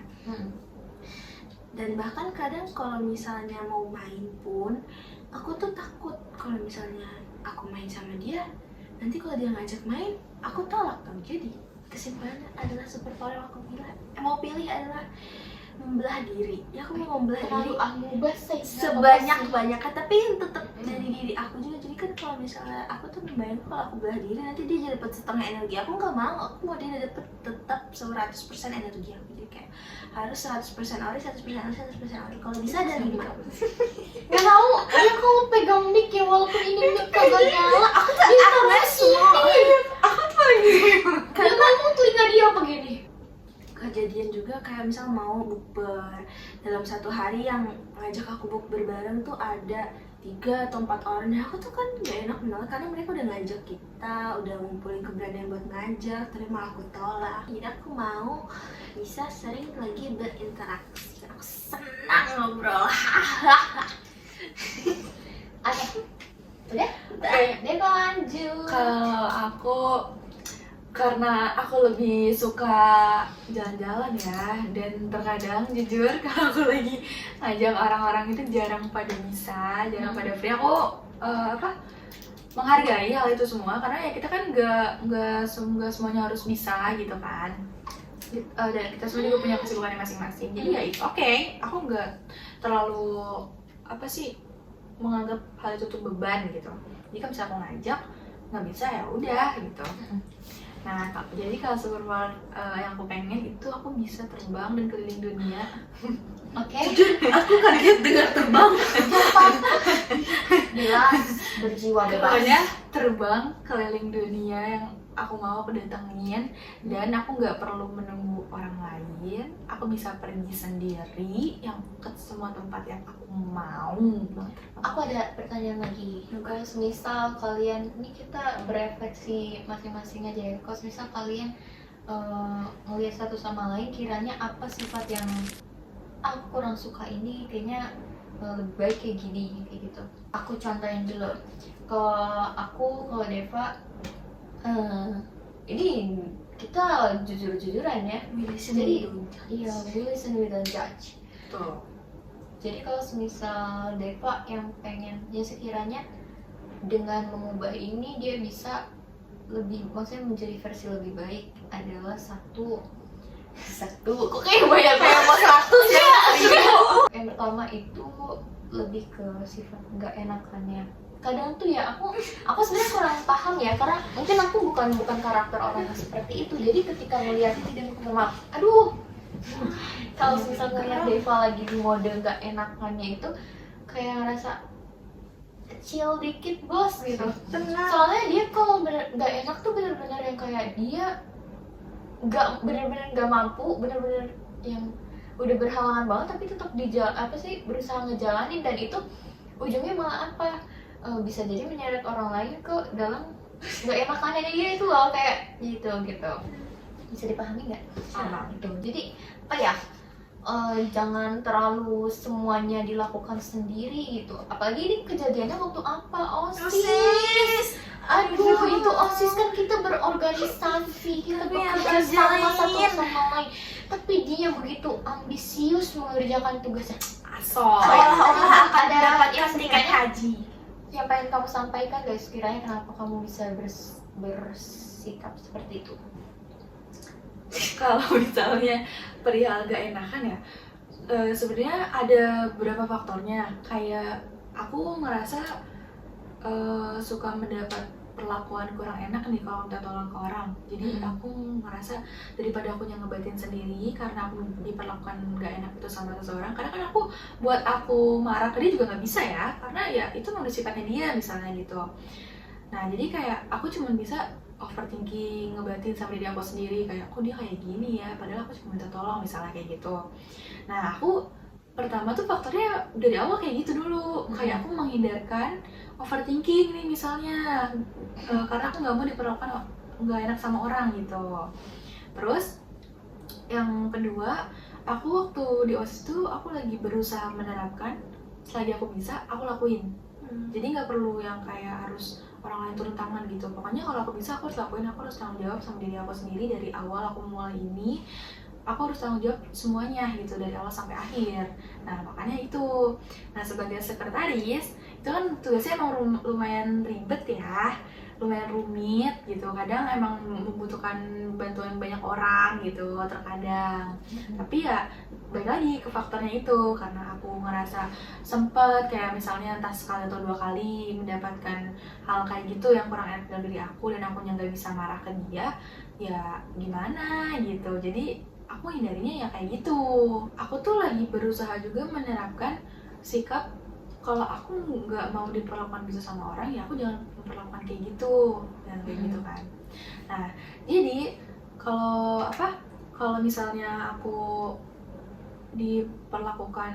Dan bahkan kadang kalau misalnya mau main pun, aku tuh takut kalau misalnya aku main sama dia, nanti kalau dia ngajak main, aku tolak dong. Jadi kesimpulannya adalah superpower yang aku mau pilih adalah membelah diri. Ya aku mau membelah diri sebanyak-banyaknya, tapi yang tetap dari diri aku juga. Jadi kan kalau misalnya aku tuh membayangkan kalau aku belah diri nanti dia jadi dapat setengah energi aku, nggak mau. Aku mau dia dapat tetap 100% energi aku. Jadi kayak harus 100% ori, 100% ori, 100% ori. Kalau bisa ada 5. Gak mau, ya kalau pegang mic ya walaupun ini mic kagak nyala. Aku tuh Aku tuh lagi karena kamu telinga dia apa gini? Kejadian juga kayak misal mau bukber dalam satu hari, yang ngajak aku bukber bareng tuh ada 3 atau 4 orang. Nah aku tuh kan gak enak banget karena mereka udah ngajak kita, udah ngumpulin keberanian buat ngajak, tapi malah aku tolak. Jadi aku mau bisa sering lagi berinteraksi. Aku senang ngobrol. karena aku lebih suka jalan-jalan ya, dan terkadang jujur kalau aku lagi ngajak orang-orang itu jarang pada bisa, jarang pada free. Aku menghargai hal itu semua karena ya kita kan nggak semuanya harus bisa gitu kan. Dan kita semua juga punya kesibukannya masing-masing. Jadi ya itu oke. Aku nggak terlalu menganggap hal itu tuh beban gitu. Jadi kalau misalnya aku ngajak nggak bisa ya udah gitu. Nah, jadi kalau superpower yang aku pengen itu aku bisa terbang dan keliling dunia. Oke. Aku kaget dengar terbang. Jelas berjiwa bebas. Pokoknya terbang keliling dunia yang aku mau aku datengin, dan aku nggak perlu menunggu orang lain. Aku bisa pergi sendiri yang ke semua tempat yang aku mau. Aku ada pertanyaan lagi. Kalau misal kalian, ini kita berefleksi masing-masing aja ya. Kalau misal kalian melihat satu sama lain, kiranya apa sifat yang aku kurang suka ini, kayaknya lebih baik kayak gini, kayak gitu. Aku contohin dulu. Kalau Deva, ini kita jujur-jujuran ya. Jadi, iya, we listen, we don't judge. Tuh. Jadi kalau semisal Deva yang pengen, ya sekiranya dengan mengubah ini dia bisa lebih, maksudnya menjadi versi lebih baik, adalah satu kok kayak banyak kayak mau 100 ya. Yang pertama itu lebih ke sifat nggak enakannya. Kadang tuh ya aku sebenarnya kurang paham ya, karena mungkin aku bukan karakter orang yang seperti itu. Jadi ketika melihat tidak maaf, kalau misalnya ngeliat Deva lagi di mode nggak enakannya itu kayak ngerasa kecil dikit bos gitu. Soalnya dia kalau nggak enak tuh bener-bener yang kayak dia bener-bener nggak mampu, bener-bener yang udah berhalangan banget tapi tetap berusaha ngejalanin, dan itu ujungnya malah bisa jadi menyeret orang lain ke dalam nggak enakannya dia itu loh, kayak gitu. Bisa dipahami nggak? Sama. Gitu. Jadi jangan terlalu semuanya dilakukan sendiri gitu. Apalagi ini kejadiannya waktu OSIS. Aduh, itu OSIS kan kita berorganisasi, kita bekerja sama satu sama lain. Tapi dia begitu ambisius mengerjakan tugasnya. Ada dapat yang sertifikat haji. Yang pengen kamu sampaikan guys, kiranya kenapa kamu bisa bersikap seperti itu? Kalau misalnya perihal gak enakan ya, sebenarnya ada beberapa faktornya. Kayak aku ngerasa suka mendapat perlakuan kurang enak nih kalau minta tolong ke orang. Jadi aku ngerasa daripada aku yang ngebatin sendiri karena aku diperlakukan gak enak itu sama seseorang, karena kan buat aku marah ke dia juga nggak bisa ya, karena ya itu memang sifatnya dia misalnya gitu. Nah jadi kayak aku cuma bisa overthinking, ngebatin sama diri aku sendiri, kayak kok dia kayak gini ya, padahal aku cuma minta tolong misalnya kayak gitu. Nah aku pertama tuh faktornya dari awal kayak gitu dulu, kayak aku menghindarkan overthinking nih misalnya, karena aku nggak mau diperlakukan nggak enak sama orang gitu. Terus yang kedua, aku waktu di OSIS tuh aku lagi berusaha menerapkan selagi aku bisa aku lakuin. Jadi nggak perlu yang kayak harus orang lain turun tangan gitu. Pokoknya kalau aku bisa aku harus lakuin, aku harus tanggung jawab sama diri aku sendiri. Dari awal aku mulai ini, aku harus tanggung jawab semuanya gitu, dari awal sampai akhir. Nah makanya itu. Nah sebagai sekretaris itu kan tugasnya emang lumayan ribet ya, lumayan rumit gitu. Kadang emang membutuhkan bantuan banyak orang gitu terkadang. Tapi ya balik lagi ke faktornya itu, karena aku ngerasa sempet kayak misalnya entah sekali atau 2 kali mendapatkan hal kayak gitu yang kurang enak dari diri aku, dan aku nggak bisa marah ke dia, ya gimana gitu. Jadi aku hindarinya ya kayak gitu. Aku tuh lagi berusaha juga menerapkan sikap kalau aku nggak mau diperlakukan bisa sama orang, ya aku jangan memperlakukan kayak gitu, dan kayak gitu kan. Nah jadi kalau misalnya aku diperlakukan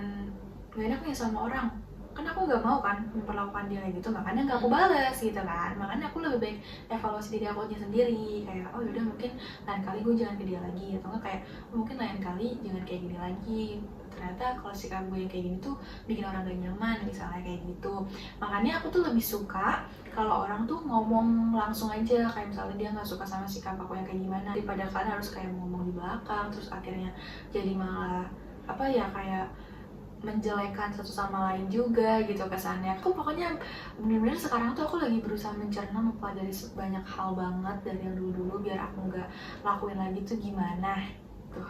gak enak nih sama orang, kan aku nggak mau kan memperlakukan dia kayak gitu, makanya nggak aku balas gitu kan. Makanya aku lebih baik evaluasi diri aku sendiri, kayak oh yaudah mungkin lain kali gue jangan ke dia lagi, atau enggak kayak mungkin lain kali jangan kayak gini lagi. Ternyata kalau sikap gue yang kayak gini tuh bikin orang gak nyaman misalnya kayak gitu. Makanya aku tuh lebih suka kalau orang tuh ngomong langsung aja, kayak misalnya dia nggak suka sama sikap aku yang kayak gimana, daripada kalian harus kayak ngomong di belakang terus akhirnya jadi malah apa ya, kayak menjelekan satu sama lain juga gitu kesannya. Aku pokoknya bener-bener sekarang tuh aku lagi berusaha mencerna, mempelajari banyak hal banget dari yang dulu-dulu biar aku nggak lakuin lagi tuh gimana tuh.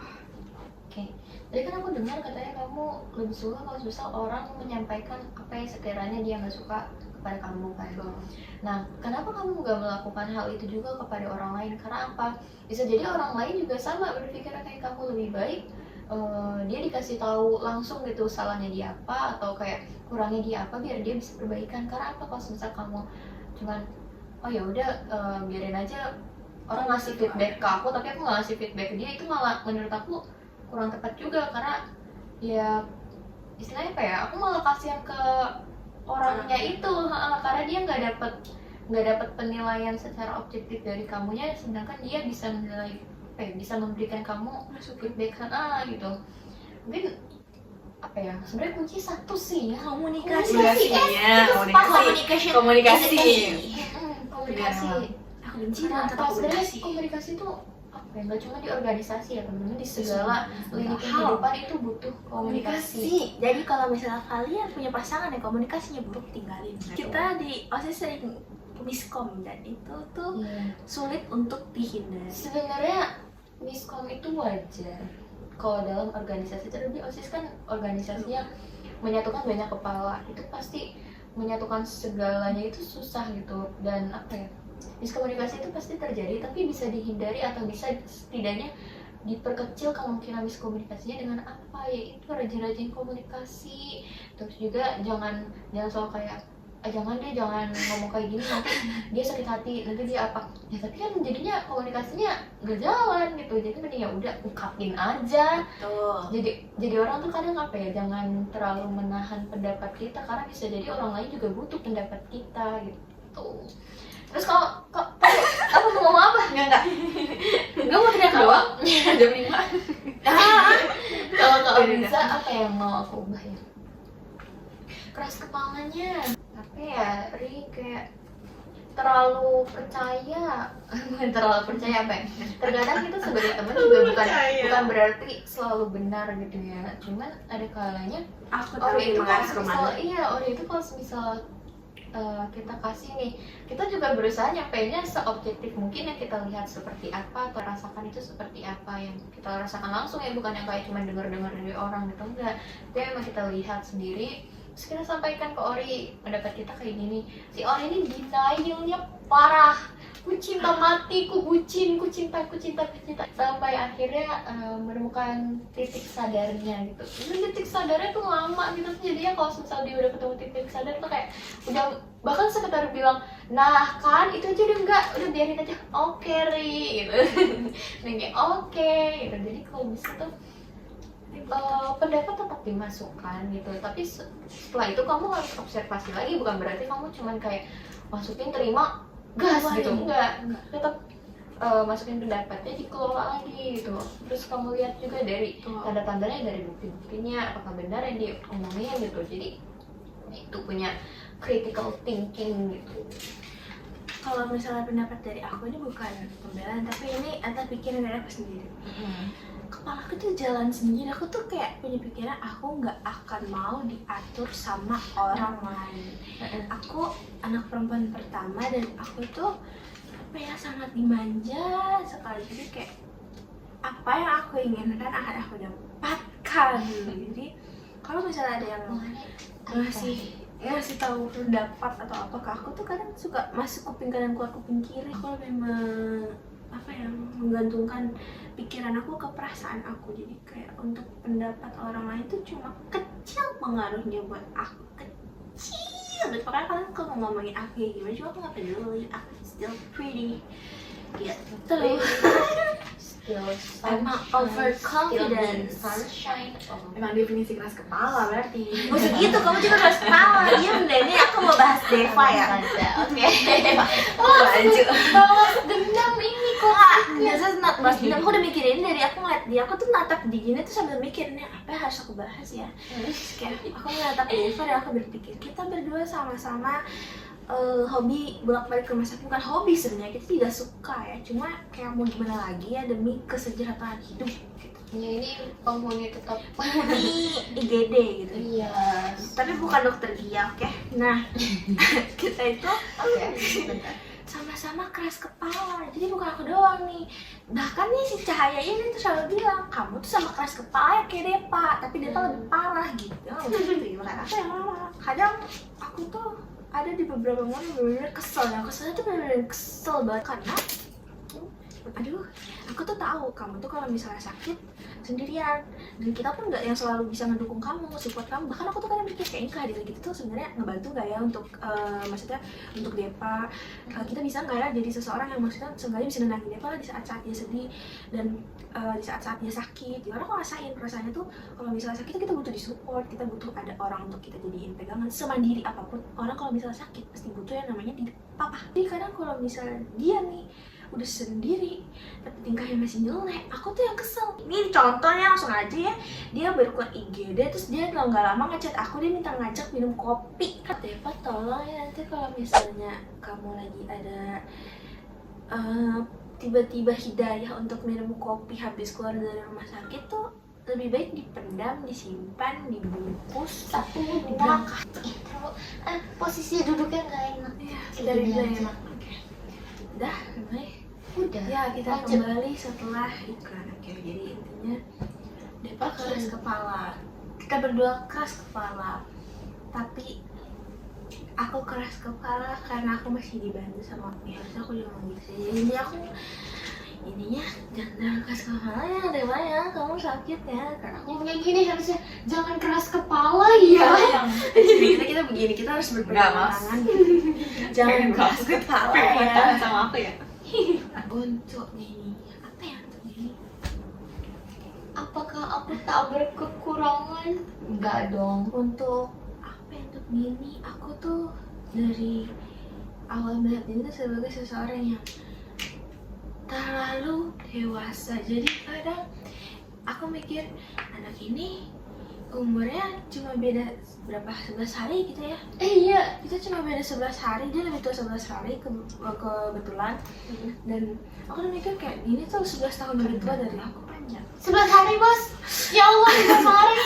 Oke, tadi kan aku dengar katanya kamu lebih suka kalau misal orang menyampaikan apa yang sekiranya dia nggak suka kepada kamu kan. Nah, kenapa kamu nggak melakukan hal itu juga kepada orang lain? Karena apa? Bisa jadi orang lain juga sama berpikir kayak kamu, lebih baik dia dikasih tahu langsung gitu salahnya dia apa atau kayak kurangnya dia apa biar dia bisa perbaikan. Karena apa, kalau misal kamu cuman oh ya udah biarin aja orang ngasih feedback ke aku tapi aku nggak ngasih feedback ke dia, itu malah menurut aku kurang tepat juga. Karena ya istilahnya apa ya, aku malah kasihan ke orangnya itu, karena dia nggak dapat penilaian secara objektif dari kamunya, sedangkan dia bisa menilai bisa memberikan kamu feedback gitu. Mungkin apa ya, sebenarnya kunci satu sih ya, Komunikasi. Komunikasi. Aku benci Karena dengan kata apa, sebenarnya komunikasi. komunikasi itu apa ya, nggak cuma di organisasi ya teman-teman, di segala lini hal. kehidupan itu butuh komunikasi. Jadi kalau misalnya kalian punya pasangan yang komunikasinya buruk, tinggalin. Kita di OSIS sering miskom dan itu tuh sulit untuk dihindari. Sebenarnya miskom itu wajar kalau dalam organisasi, terlebih OSIS kan organisasi yang menyatukan banyak kepala, itu pasti menyatukan segalanya itu susah gitu. Dan apa ya, miskomunikasi itu pasti terjadi, tapi bisa dihindari atau bisa setidaknya diperkecil kemungkinan miskomunikasinya dengan apa, yaitu rajin-rajin komunikasi. Terus juga jangan selalu kayak jangan ngomong kayak gini, nanti dia sakit hati, nanti dia apa ya, tapi kan jadinya komunikasinya nggak jalan gitu. Jadi mending ya udah ungkapin aja. Jadi orang tuh kadang apa ya, jangan terlalu menahan pendapat kita, karena bisa jadi orang lain juga butuh pendapat kita gitu. Terus kalau apa mau ngomong apa? Enggak mau teriak doang. Jam 5. Kalau bisa apa yang mau aku ubah ya? Keras kepalanya, apa ya, kayak terlalu percaya apa ya? Terkadang kita sebagai teman juga bukan berarti selalu benar gitu ya. Cuman ada kalanya orang itu kalau misal kita kasih nih, kita juga berusaha nyampeinnya seobjektif mungkin yang kita lihat seperti apa atau rasakan itu seperti apa, yang kita rasakan langsung ya, bukan yang kayak cuma dengar dari orang gitu, enggak. Itu emang kita lihat sendiri, terus kita sampaikan ke Ori pendapat kita kayak gini. Si Ori ini denialnya parah, ku cinta mati, ku bucin, ku cinta, sampai akhirnya menemukan titik sadarnya gitu. Itu titik sadarnya tuh lama gitu, jadinya kalau misalnya dia udah ketemu titik sadar tuh kayak udah bahkan sekedar bilang nah kan itu aja udah biarin aja, oke Ri gitu. Dan kayak oke gitu. Jadi kalau bisa tuh pendapat tetap dimasukkan gitu, tapi setelah itu kamu harus observasi lagi, bukan berarti kamu cuman kayak masukin terima gas gitu, enggak, tetap masukin pendapatnya, dikelola lagi gitu. Terus kamu lihat juga dari tanda-tandanya, dari bukti-buktinya apakah benar yang diomongin gitu. Jadi itu punya critical thinking gitu. Kalau misalnya pendapat dari aku ini bukan pembelaan, tapi ini atas pikiran dari aku sendiri. Kepala aku tuh jalan sendiri, aku tuh kayak punya pikiran aku nggak akan mau diatur sama orang lain. Aku anak perempuan pertama dan aku tuh apa ya, sangat dimanja sekali. Jadi kayak apa yang aku inginkan akan aku dapatkan. Jadi kalau misalnya ada yang ngasih tahu pendapat atau apa ke aku tuh kadang suka masuk kuping kanan keluar kuping kiri. Aku lebih menggantungkan pikiran aku ke perasaan aku. Jadi kayak untuk pendapat orang lain tuh cuma kecil pengaruhnya buat aku, kecil. Makanya kalian kalau ngomongin aku kayak gimana, cuma aku nggak peduli, aku still pretty gitu. Emang overconfidence. Sunshine. Emang definisi keras kepala berarti. Maksud gitu, kamu juga harus ketawa. Diem deh, ini aku mau bahas Deva ya. Oke. Lanjut. Balas dendam ini kok. Biasa not bahas dendam, aku udah mikirin dari aku ngeliat dia, aku tuh natap di gini tuh sambil mikir nih apa yang harus aku bahas ya. Terus kayak aku natap Deva dan aku berpikir kita berdua sama-sama hobi bolak-balik ke rumah sakit. Bukan hobi sebenarnya, kita tidak suka ya, cuma kayak mau gimana lagi ya demi kesejahteraan hidup gitu. Ya ini penghuni tetap Penghuni IGD gitu. Iya. Tapi bukan dokter dia, oke? Nah, kita itu Oke. Bentar. sama-sama keras kepala, jadi bukan aku doang nih. Bahkan nih si Cahaya ini tuh selalu bilang, kamu tuh sama keras kepala ya kayak Depa, tapi Depa lebih parah gitu. Gitu, bukan aku yang lama. Kadang aku tuh ada di beberapa momen bener-bener kesel. Yang keselnya tuh bener-bener kesel banget karena aduh, aku tuh tahu kamu tuh kalau misalnya sakit sendirian, dan kita pun nggak yang selalu bisa ngedukung kamu, support kamu. Bahkan aku tuh kadang mikir kayak kehadiran kita tuh sebenarnya ngebantu nggak ya untuk maksudnya untuk Depa, kita bisa nggak ya jadi seseorang yang maksudnya seenggaknya bisa nenangin Depa lah di saat-saat dia sedih dan di saat-saat dia sakit. Karena aku rasain perasaannya tuh kalau misalnya sakit tuh kita butuh disupport, kita butuh ada orang untuk kita jadiin pegangan. Semandiri apapun orang kalau misalnya sakit pasti butuh yang namanya papa. Jadi kadang kalau misalnya dia nih udah sendiri tapi tingkahnya masih jelek, aku tuh yang kesel. Ini contohnya langsung aja ya, dia baru ke IGD terus dia nggak lama ngechat aku, dia minta ngajak minum kopi. Depa tolong ya nanti kalau misalnya kamu lagi ada tiba-tiba hidayah untuk minum kopi habis keluar dari rumah sakit tuh lebih baik dipendam, disimpan, dibungkus, Satu, dua. diberangkat. Posisi duduknya nggak enak. Ya, Kayak dari gini gue aja. enak. Oke. Udah, baik. Udah. Ya, kita Lanjut. kembali setelah iklan. Oke, jadi intinya Depa Oke. keras kepala. Kita berdua keras kepala. Tapi aku keras kepala karena aku masih dibantu sama ya, harusnya aku juga ngomong gitu sih. Jadi aku ininya jangan keras kepala ya Dewa ya, kamu sakit ya. Karena aku Yang kayak gini harusnya jangan keras kepala ya. jadi kita begini, kita harus Nggak, berpegangan Mas. tangan. Jangan keras kepala ya. sama aku ya. Untuk ini apa ya untuk ini? Apakah aku tak berkekurangan? Enggak dong. Untuk apa ya untuk gini, aku tuh dari awal melihat ini tuh sebagai seseorang yang terlalu dewasa. Jadi kadang aku mikir anak ini umurnya cuma beda berapa, 11 hari gitu ya. Iya. Kita cuma beda 11 hari, dia lebih tua 11 hari kebetulan. Dan aku tuh mikir kayak ini tuh 11 tahun lebih tua dari aku, panjang. 11 hari bos. Ya Allah 11 hari.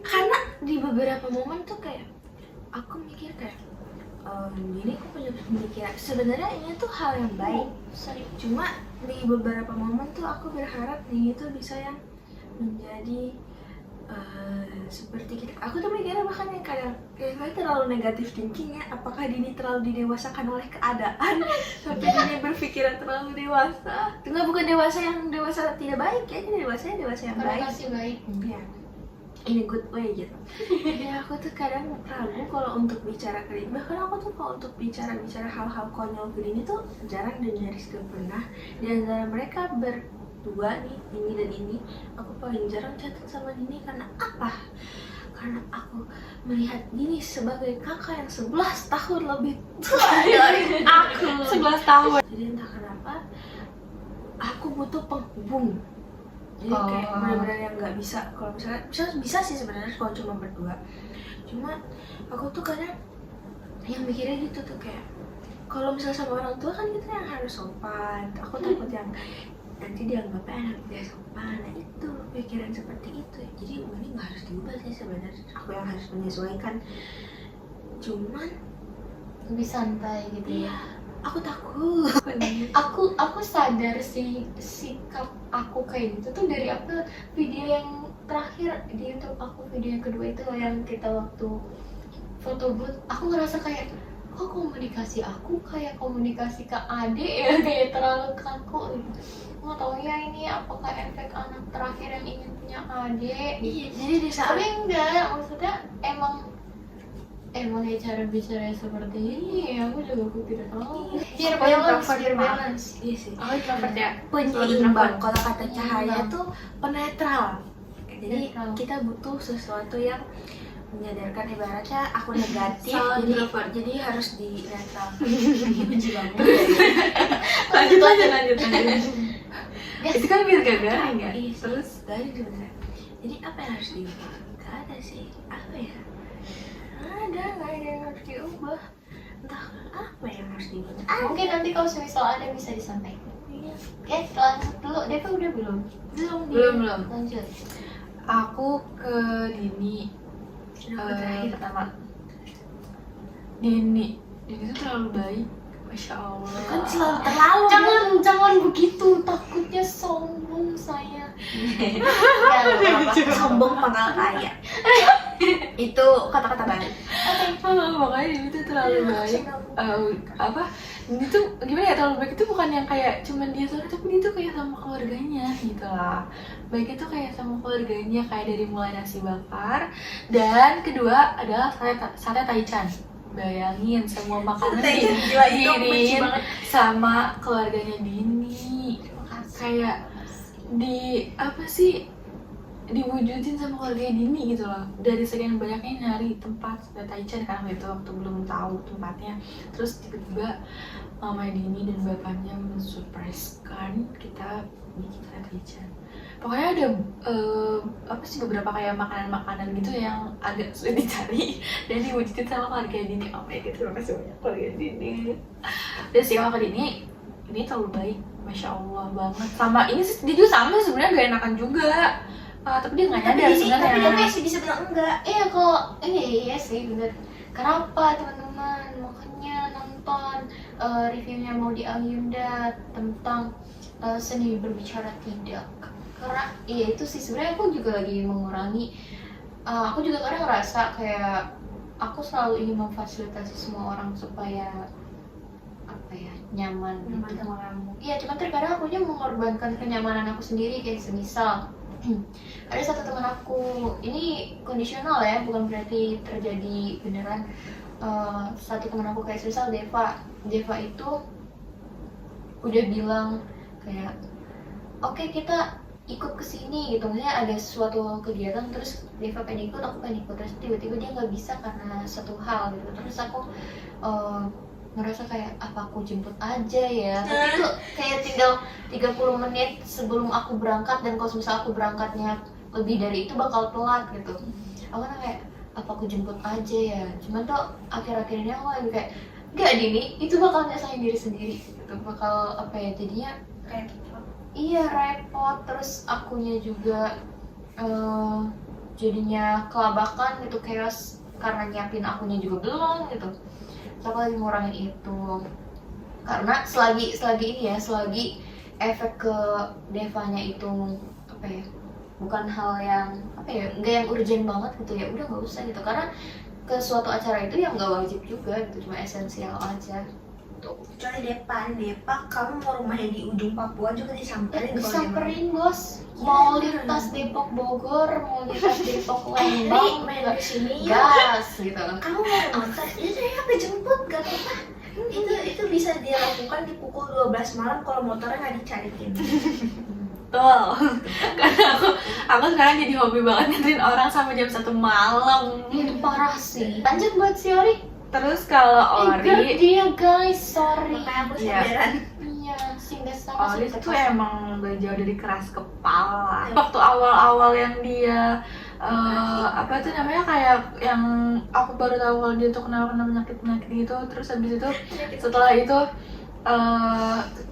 Karena di beberapa momen tuh kayak aku mikir kayak gini aku punya pemikiran sebenarnya ini tuh hal yang baik, Sorry. cuma di beberapa momen tuh aku berharap ini tuh bisa yang menjadi seperti kita. Aku tuh mikirnya bahkan yang kadang kayak terlalu negatif thinking ya, apakah Dini terlalu didewasakan oleh keadaan sampai Dini berpikiran terlalu dewasa. Enggak, bukan dewasa yang dewasa tidak baik ya, ini dewasa yang Kalau baik masih baik. ya, in a good way gitu. Ya aku tuh kadang ragu kalau untuk bicara ke Dini. Bahkan aku tuh kalau untuk bicara hal-hal konyol ke Dini tuh jarang dan nyaris gak pernah. Di antara mereka berdua nih, ini dan ini, aku paling jarang chat sama Dini. Karena apa? Karena aku melihat Dini sebagai kakak yang 11 tahun lebih tua dari aku. 11 tahun. Jadi entah kenapa aku butuh penghubung. Jadi kayak benar-benar yang nggak bisa, kalau misalnya bisa sih sebenarnya kalau cuma berdua. Cuma aku tuh kadang yang mikirnya gitu tuh kayak kalau misalnya sama orang tua kan kita yang harus sopan. Aku takut yang nanti dianggapnya anak tidak sopan. Nah itu pikiran seperti itu. Jadi ini nggak harus diubah sih sebenarnya. Aku yang harus menyesuaikan. Cuman Lebih santai gitu ya. iya, aku takut. Aku sadar sih sikap aku kayak gitu tuh dari apa video yang terakhir di YouTube aku, video yang kedua itu loh yang kita waktu foto booth. Aku ngerasa kayak kok komunikasi aku kayak komunikasi ke adik ya, kayak terlalu kaku gitu. Nggak tahu ya ini apakah efek anak terakhir yang ingin punya adik. Iya, jadi di saat Tapi enggak, maksudnya emang Emangnya cara bicara seperti ini, aku juga tidak tahu. Biar Aku yang balance, introvert, biar maaf. balance. Iya sih. Aku introvert ya. Penyeimbang. Kalau kata Cahaya Penyeimbang. tuh penetral. Jadi Netral. kita butuh sesuatu yang menyadarkan, ibaratnya aku negatif, Salah jadi introvert. harus di netral. Benci banget. Lanjut. Yes. Itu kan biar gak garing ya. Iya, Terus garing sebenarnya. Jadi apa yang harus diubah? Gak ada sih. Apa ya? Nggak ada yang harus diubah. Entah apa yang harus diubah. Mungkin nanti kalau semisal ada bisa disampaikan. Iya. Oke, lanjut dulu. Deva udah belum? belum. Lanjut. Aku ke Dini. Terakhir. Pertama. Dini itu terlalu baik. Masya Allah. Kan selalu terlalu. Jangan begitu, takutnya sombong saya. Sombong pangkal kaya. Itu kata-kata baik. Makanya Dini tuh terlalu baik. Apa? Ini tuh gimana ya, terlalu baik itu bukan yang kayak cuman dia sendiri, tapi dia tuh kayak sama keluarganya gitu lah. Baiknya tuh kayak sama keluarganya, kayak dari mulai nasi bakar, dan kedua adalah sate taichan. Bayangin semua makanan Gila, itu benci dikirim banget. sama keluarganya Dini. Kayak di apa sih, diwujudin sama keluarga Dini gitu loh. Dari sekian banyaknya nyari tempat sate taichan kan waktu itu, waktu belum tahu tempatnya, terus tiba-tiba mama Dini dan bapaknya mensurprisekan kita bikin sate taichan. Pokoknya ada apa sih, beberapa kayak makanan-makanan gitu yang agak sulit dicari dan diwujudin sama keluarga Dini. Oh my god, terima kasih banyak keluarga Dini. Dan si kakak Dini ini terlalu baik, masya Allah banget. Sama ini sih dia juga sama sebenarnya, gak enakan juga. Tapi dia nggak nyadar sebenarnya. Tapi dia masih bisa bilang enggak. Iya kok, iya sih bener. Kenapa teman-teman makanya nonton reviewnya Maudy Ayunda tentang seni berbicara tidak. Karena iya itu sih sebenarnya aku juga lagi mengurangi. Aku juga kadang ngerasa kayak aku selalu ingin memfasilitasi semua orang supaya apa ya, nyaman gitu. Sama kamu. Iya, cuman terkadang akunya mengorbankan kenyamanan aku sendiri, kayak semisal ada satu teman aku, ini kondisional ya, bukan berarti terjadi beneran. Satu teman aku kayak semisal Deva itu udah bilang kayak oke, kita ikut ke sini gitu, misalnya ada suatu kegiatan terus Deva pengen ikut, aku pengen ikut, terus tiba-tiba dia nggak bisa karena satu hal gitu. Terus aku ngerasa kayak apa aku jemput aja ya, tapi itu kayak tinggal 30 menit sebelum aku berangkat, dan kalau misalnya aku berangkatnya lebih dari itu bakal telat gitu. Aku kan kayak apa aku jemput aja ya, cuman tuh akhir-akhir ini aku lagi kayak enggak, Dini itu bakal nyesain diri sendiri gitu, bakal apa ya, jadinya iya repot, terus akunya juga jadinya kelabakan gitu, chaos karena nyiapin akunya juga belum gitu. Terus aku lagi ngurangin itu karena selagi ini ya, selagi efek ke Devanya itu apa ya, bukan hal yang apa ya, nggak yang urgent banget gitu ya, udah nggak usah gitu. Karena ke suatu acara itu yang nggak wajib juga gitu, cuma esensial aja. Kecuali Depa, kamu mau rumahnya di ujung Papua juga disamperin. Disamperin bos, mau lintas Depok Bogor, mau lintas Depok Lembang, main nggak kesini ya. gas gitu. Kamu mau motor, ya saya apa jemput, gak apa-apa. Itu bisa dia lakukan di pukul 12 malam kalau motornya nggak dicariin. Betul. Karena aku sekarang jadi hobi banget nganterin orang sampai jam 1 malam. Itu parah sih. Lanjut buat si Ori. Terus kalau Ori, Dia guys, sorry. Makanya aku Iya. sadaran. Iya, singgah sama Ori tuh emang gak jauh dari keras kepala. Waktu awal-awal yang dia apa tuh namanya, kayak yang aku baru tahu kalau dia tuh kena penyakit gitu. Terus habis itu setelah itu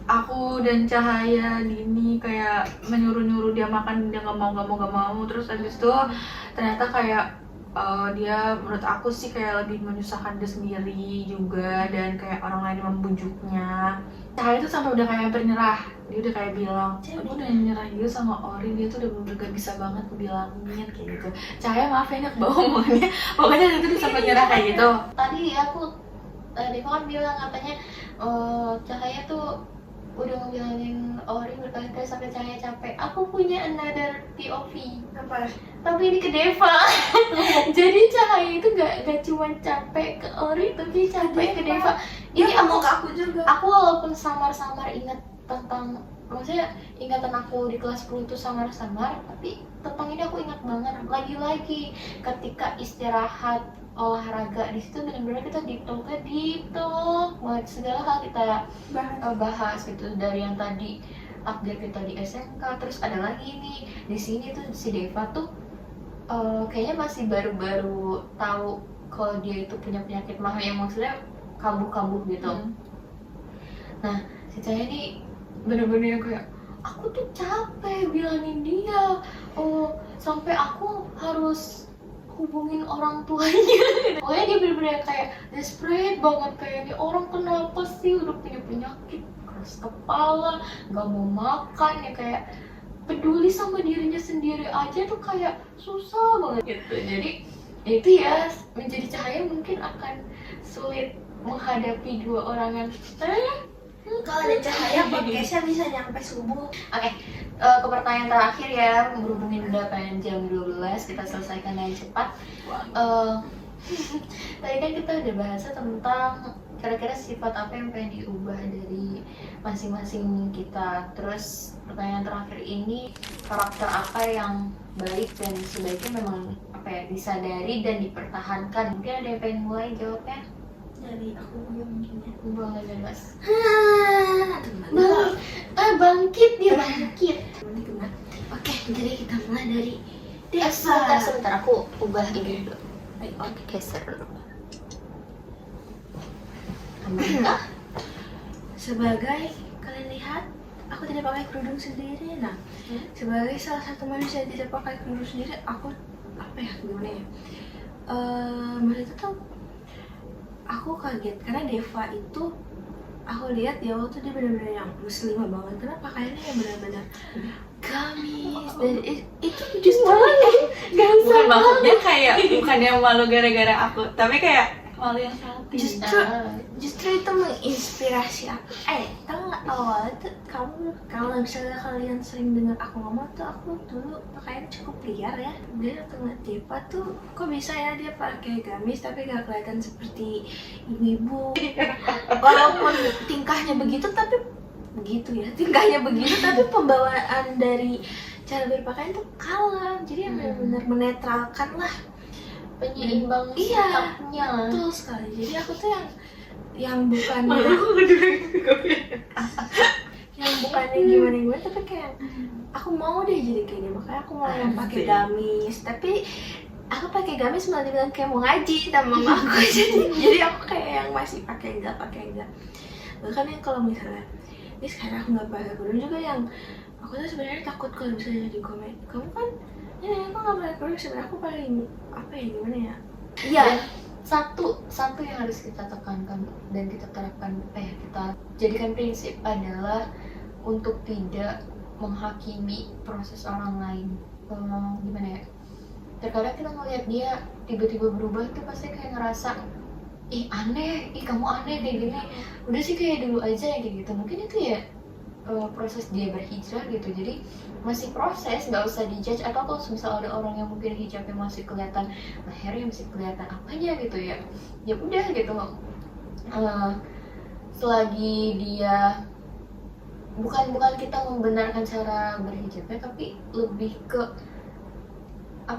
aku dan Cahaya Dini kayak menyuruh dia makan, dia nggak mau. Terus habis itu ternyata kayak dia menurut aku sih kayak lebih menyusahkan dia sendiri juga, dan kayak orang lain membujuknya. Cahaya tuh sampai udah kayak hampir nyerah. Dia udah kayak bilang, aku udah nyerah gitu sama Ori, dia tuh udah bener gak bisa banget bilangin kayak gitu. Cahaya maaf ya, enak banget omongannya. Pokoknya dia tuh sampai nyerah kayak gitu. Tadi aku Deva kan bilang katanya Cahaya tuh udah ngebilangin Ori berkali-kali sampai Cahaya capek. Aku punya another POV. Apa? Tapi ini ke Deva. Jadi Cahaya itu gak cuma capek ke Ori, tapi capek ke Deva. Ini Dia ngomong ke aku juga. aku walaupun samar-samar ingat tentang, maksudnya ingatan aku di kelas 10 itu samar-samar, tapi tentang ini aku ingat banget. Lagi-lagi ketika istirahat olahraga di situ benar-benar kita deep talk banget, segala hal kita bahas gitu, dari yang tadi update kita di SMK, terus ada lagi nih di sini tuh si Deva tuh kayaknya masih baru-baru tahu kalau dia itu punya penyakit maha yang maksudnya kambuh-kambuh gitu. Nah si Cahaya ini bener-bener yang kayak aku tuh capek bilangin dia, sampai aku harus hubungin orang tuanya. Pokoknya dia bener-bener kayak desperate banget, kayak ini orang kenapa sih udah punya penyakit keras kepala, gak mau makan, ya kayak peduli sama dirinya sendiri aja tuh kayak susah banget gitu. Jadi itu ya menjadi Cahaya mungkin akan sulit menghadapi dua orang yang Kalau ada Cahaya podcastnya bisa nyampe subuh. Oke, ke pertanyaan terakhir ya, berhubungin udah pengen jam 12, kita selesaikan dengan cepat. Tadi kan kita udah bahas tentang kira-kira sifat apa yang pengen diubah dari masing-masing kita. Terus pertanyaan terakhir ini, karakter apa yang baik dan sebaiknya memang apa ya disadari dan dipertahankan. Mungkin ada yang pengen mulai jawabnya? Dari aku mungkin ya. Boleh bebas. Bang. Bangkit dia bangkit. Oke, jadi kita mulai dari Sebentar aku ubah ini dulu. Oke, geser dulu. Aman. Sebagai kalian lihat, aku tidak pakai kerudung sendiri. Nah, sebagai salah satu manusia yang tidak pakai kerudung sendiri, aku apa ya gimana ya? Maksudnya itu tuh aku kaget karena Deva itu aku lihat di awal tuh dia benar-benar yang muslimah banget, karena pakaiannya yang benar-benar gamis dan itu justru Bukan maksudnya kayak bukan yang malu gara-gara aku, tapi kayak malu yang salty. justru itu menginspirasi aku. Tahu nggak awalnya tuh kamu kalau misalnya kalian sering dengar aku ngomong tuh, aku dulu pakaian cukup liar ya. Dia waktu ngeliat Deva tuh kok bisa ya dia pakai gamis tapi gak kelihatan seperti ibu-ibu. Walaupun tingkahnya begitu tapi tapi pembawaan dari cara berpakaian tuh kalem, jadi yang benar-benar menetralkan lah, Penyeimbang iya, sikapnya. betul sekali. Jadi aku tuh yang bukannya gimana tapi kayak aku mau deh jadi kayak dia, makanya aku mau yang pakai gamis. Tapi aku pakai gamis malah dibilang kayak mau ngaji sama mama aku. jadi aku kayak yang masih pakai enggak. Bahkan yang kalau misalnya ini sekarang aku nggak pakai kerudung juga, yang aku tuh sebenarnya takut kalau misalnya di komen kamu kan aku nggak pakai kerudung, sebenarnya aku paling apa ya gimana ya. Iya. Satu yang harus kita tekankan dan kita terapkan, kita jadikan prinsip adalah untuk tidak menghakimi proses orang lain. Gimana ya? Terkadang kita ngelihat dia tiba-tiba berubah itu pasti kayak ngerasa aneh, kamu aneh kayak gini. Udah sih kayak dulu aja ya kayak gitu. Mungkin itu ya proses dia berhijrah gitu. Jadi masih proses, nggak usah dijudge. Atau kalau misal ada orang yang mungkin hijabnya masih kelihatan lehernya, masih kelihatan apanya gitu ya udah gitu. Selagi dia bukan kita membenarkan cara berhijabnya, tapi lebih ke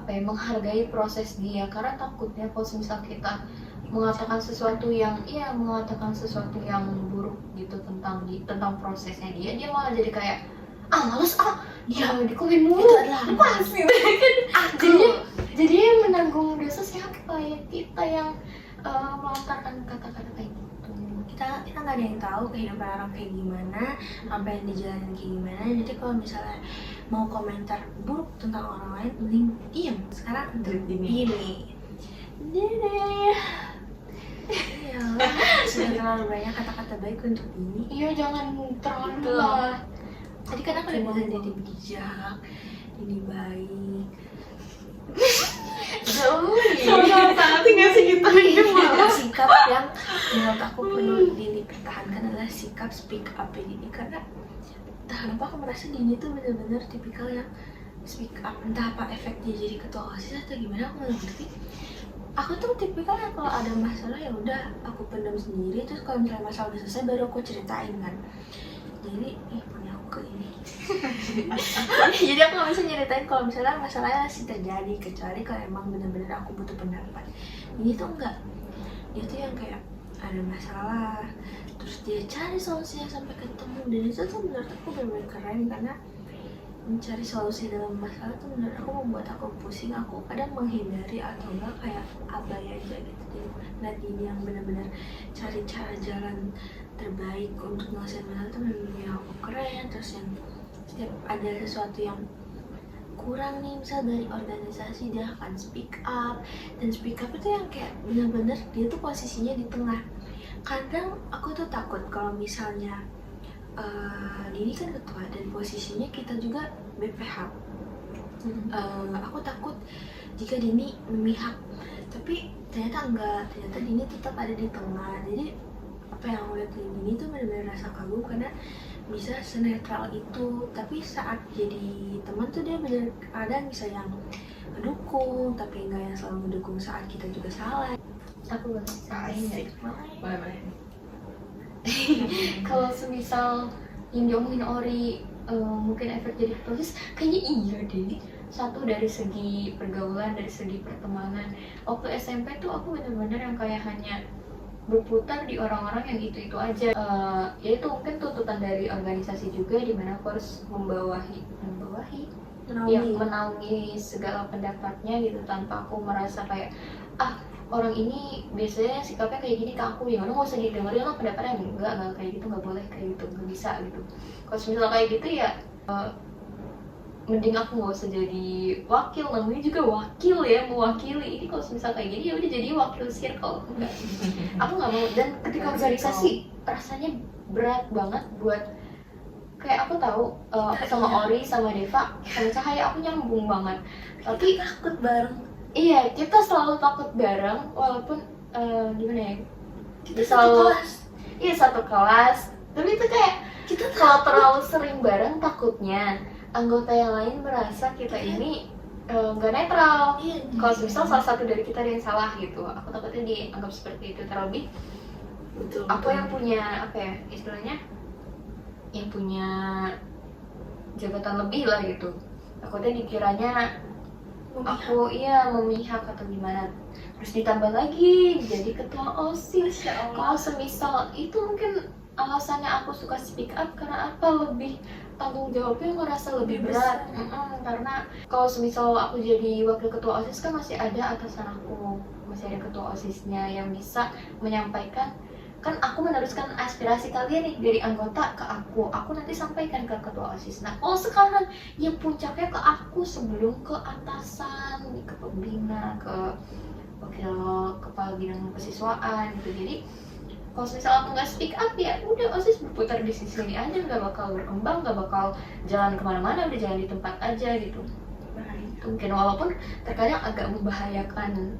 menghargai proses dia. Karena takutnya kalau misal kita mengatakan sesuatu yang buruk gitu tentang prosesnya dia malah jadi kayak males dia di komen mulu, Itu adalah pasti kan jadi yang menanggung dosa siapa ya? Kita yang melontarkan kata-kata kayak gitu. Kita nggak ada yang tahu kehidupan orang kayak gimana, apa yang dijalanin kayak gimana. Jadi kalau misalnya mau komentar buruk tentang orang lain, mending diem. Sekarang diem. Ya sudah terlalu banyak kata-kata baik untuk ini. Iya, jangan terlalu Betul. lah. Tadi kan aku udah bilang jadi bijak, jadi baik. Sama-sama taati nggak sih kita Iya, sikap yang menurut aku perlu dipertahankan adalah sikap speak up ini, karena entah kenapa aku merasa Dini tuh benar-benar tipikal yang speak up. Entah apa efeknya jadi ketua OSIS atau gimana, aku nggak ngerti. Aku tuh tipikal yang kalau ada masalah ya udah aku pendam sendiri, terus kalau misalnya masalah udah selesai baru aku ceritain kan. Jadi punya aku ke ini. Jadi aku nggak bisa nyeritain kalau misalnya masalahnya masih terjadi, kecuali kalau emang benar-benar aku butuh pendapat. Ini tuh enggak, dia tuh yang kayak ada masalah terus dia cari solusinya sampai ketemu, dan itu tuh menurut aku benar-benar keren, karena mencari solusi dalam masalah tuh menurut aku membuat aku pusing. Aku kadang menghindari atau enggak kayak abai aja gitu. Nah ini yang benar-benar cari cara jalan terbaik untuk ngelesain masalah tuh benar-benar aku keren. Terus yang setiap ada sesuatu yang kurang nih, misal dari organisasi, dia akan speak up. Dan speak up itu yang kayak benar-benar dia tuh posisinya di tengah. Kadang aku tuh takut kalau misalnya Dini kan ketua dan posisinya kita juga BPH. Aku takut jika Dini memihak, tapi ternyata enggak, ternyata Dini tetap ada di tengah. Jadi apa yang aku lihat di Dini tuh benar-benar rasa kagum, karena bisa senetral itu. Tapi saat jadi teman tuh dia benar kadang bisa yang mendukung, tapi enggak yang selalu mendukung saat kita juga salah. Aku boleh Asik. Boleh. Kalau semisal yang diomongin Ori mungkin efek jadi ketua OSIS, kayaknya iya deh. Satu dari segi pergaulan, dari segi pertemanan. Waktu SMP tuh aku bener-bener yang kayak hanya berputar di orang-orang yang itu-itu aja. Ya itu mungkin tuntutan dari organisasi juga, dimana aku harus menaungi segala pendapatnya gitu, tanpa aku merasa kayak orang ini biasanya sikapnya kayak gini ke aku, ya udah nggak usah didengerin lah pendapatnya. Enggak kayak gitu, nggak boleh kayak gitu, nggak bisa gitu. Kalau misalnya kayak gitu ya mending aku nggak usah jadi wakil, namanya juga wakil ya, mewakili. Ini kalau misalnya kayak gini ya udah jadi wakil circle. Enggak, aku nggak mau. Dan ketika organisasi rasanya berat banget buat, kayak aku tahu sama Ori, sama Deva, sama Cahaya aku nyambung banget, tapi Takut bareng. iya, kita selalu takut bareng, walaupun gimana ya? Kita selalu satu kelas. Iya, satu kelas. Tapi itu kayak kita kalau terlalu sering bareng, takutnya anggota yang lain merasa kita ini nggak netral. Iya. Kalau misal salah satu dari kita ada yang salah gitu, aku takutnya dianggap seperti itu. Terlebih Betul. aku yang punya apa ya istilahnya, yang punya jabatan lebih lah gitu. Takutnya dikiranya aku memihak atau gimana. Terus ditambah lagi jadi ketua OSIS. Kalau semisal itu mungkin alasannya aku suka speak up karena apa, lebih tanggung jawabnya ngerasa lebih berat. Karena kalau semisal aku jadi wakil ketua OSIS kan masih ada atasan aku, masih ada ketua OSISnya yang bisa menyampaikan. Kan aku meneruskan aspirasi kalian nih dari anggota ke aku nanti sampaikan ke ketua OSIS. Nah kalau sekarang yang puncaknya ke aku sebelum ke atasan, ke pembina, ke wakil kepala bidang kesiswaan gitu. Jadi kalau misalnya aku nggak speak up ya udah OSIS berputar di sisi ini aja, nggak bakal berkembang, nggak bakal jalan kemana-mana, udah jalan di tempat aja gitu. Mungkin walaupun terkadang agak membahayakan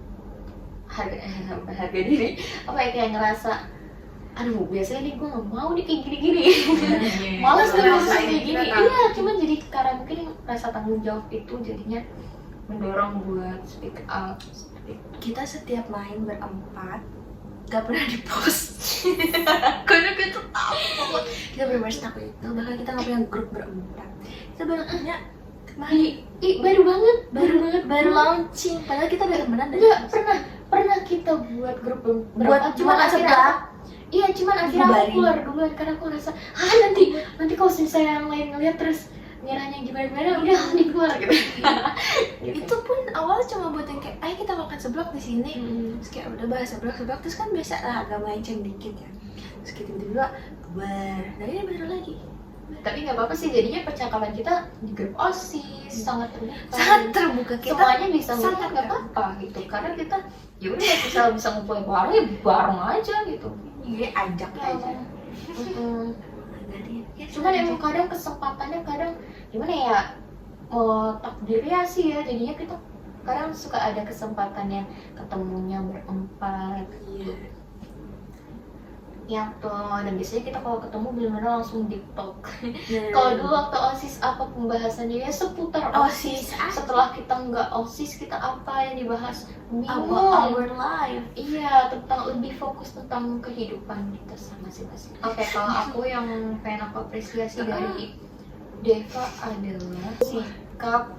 harga diri, apa ya, kayak ngerasa aduh biasanya nih gue nggak mau nih kayak gini-gini. Males tuh kayak gini. Iya, cuman jadi karena mungkin rasa tanggung jawab itu jadinya mendorong buat speak up. Kita setiap main berempat gak pernah di post. Karena kita takut. Kita benar-benar takut itu. Bahkan kita gak punya grup berempat. Kita baru punya kemarin. Baru launching. Padahal kita udah temenan dari nggak pernah kita buat grup berempat. cuma sebelah. Iya, cuman akhirnya aku keluar duluan karena aku rasa nanti kalau misalnya yang lain ngeliat terus ngiranya gimana udah nih keluar gitu. Itu pun awalnya cuma buat yang kayak ayo kita makan seblak di sini. Terus kayak udah bahas seblak terus kan biasa lah agak melenceng dikit ya. Terus kita tiba-tiba bubar, nah ini bener lagi. Tapi nggak apa-apa sih, jadinya percakapan kita di grup OSIS sangat terbuka. Kita semuanya bisa sangat ngeliat, nggak apa-apa gitu, karena kita ya udah bisa ngumpulin bareng ya bareng aja gitu. Iya, ajak aja. Cuman emang kadang kesempatannya kadang gimana ya, takdirnya sih ya, jadinya kita kadang suka ada kesempatannya ketemunya berempat. Iya. Ya tuh, dan biasanya kita kalau ketemu benar-benar langsung deep talk. Iya. Kalau dulu waktu OSIS apa pembahasannya ya seputar OSIS. Setelah kita nggak OSIS, kita apa yang dibahas? Bingung. Our life. Iya, tentang lebih fokus tentang kehidupan kita masing-masing. Oke, kalau aku yang pengen aku apresiasi dari Deva adalah sikap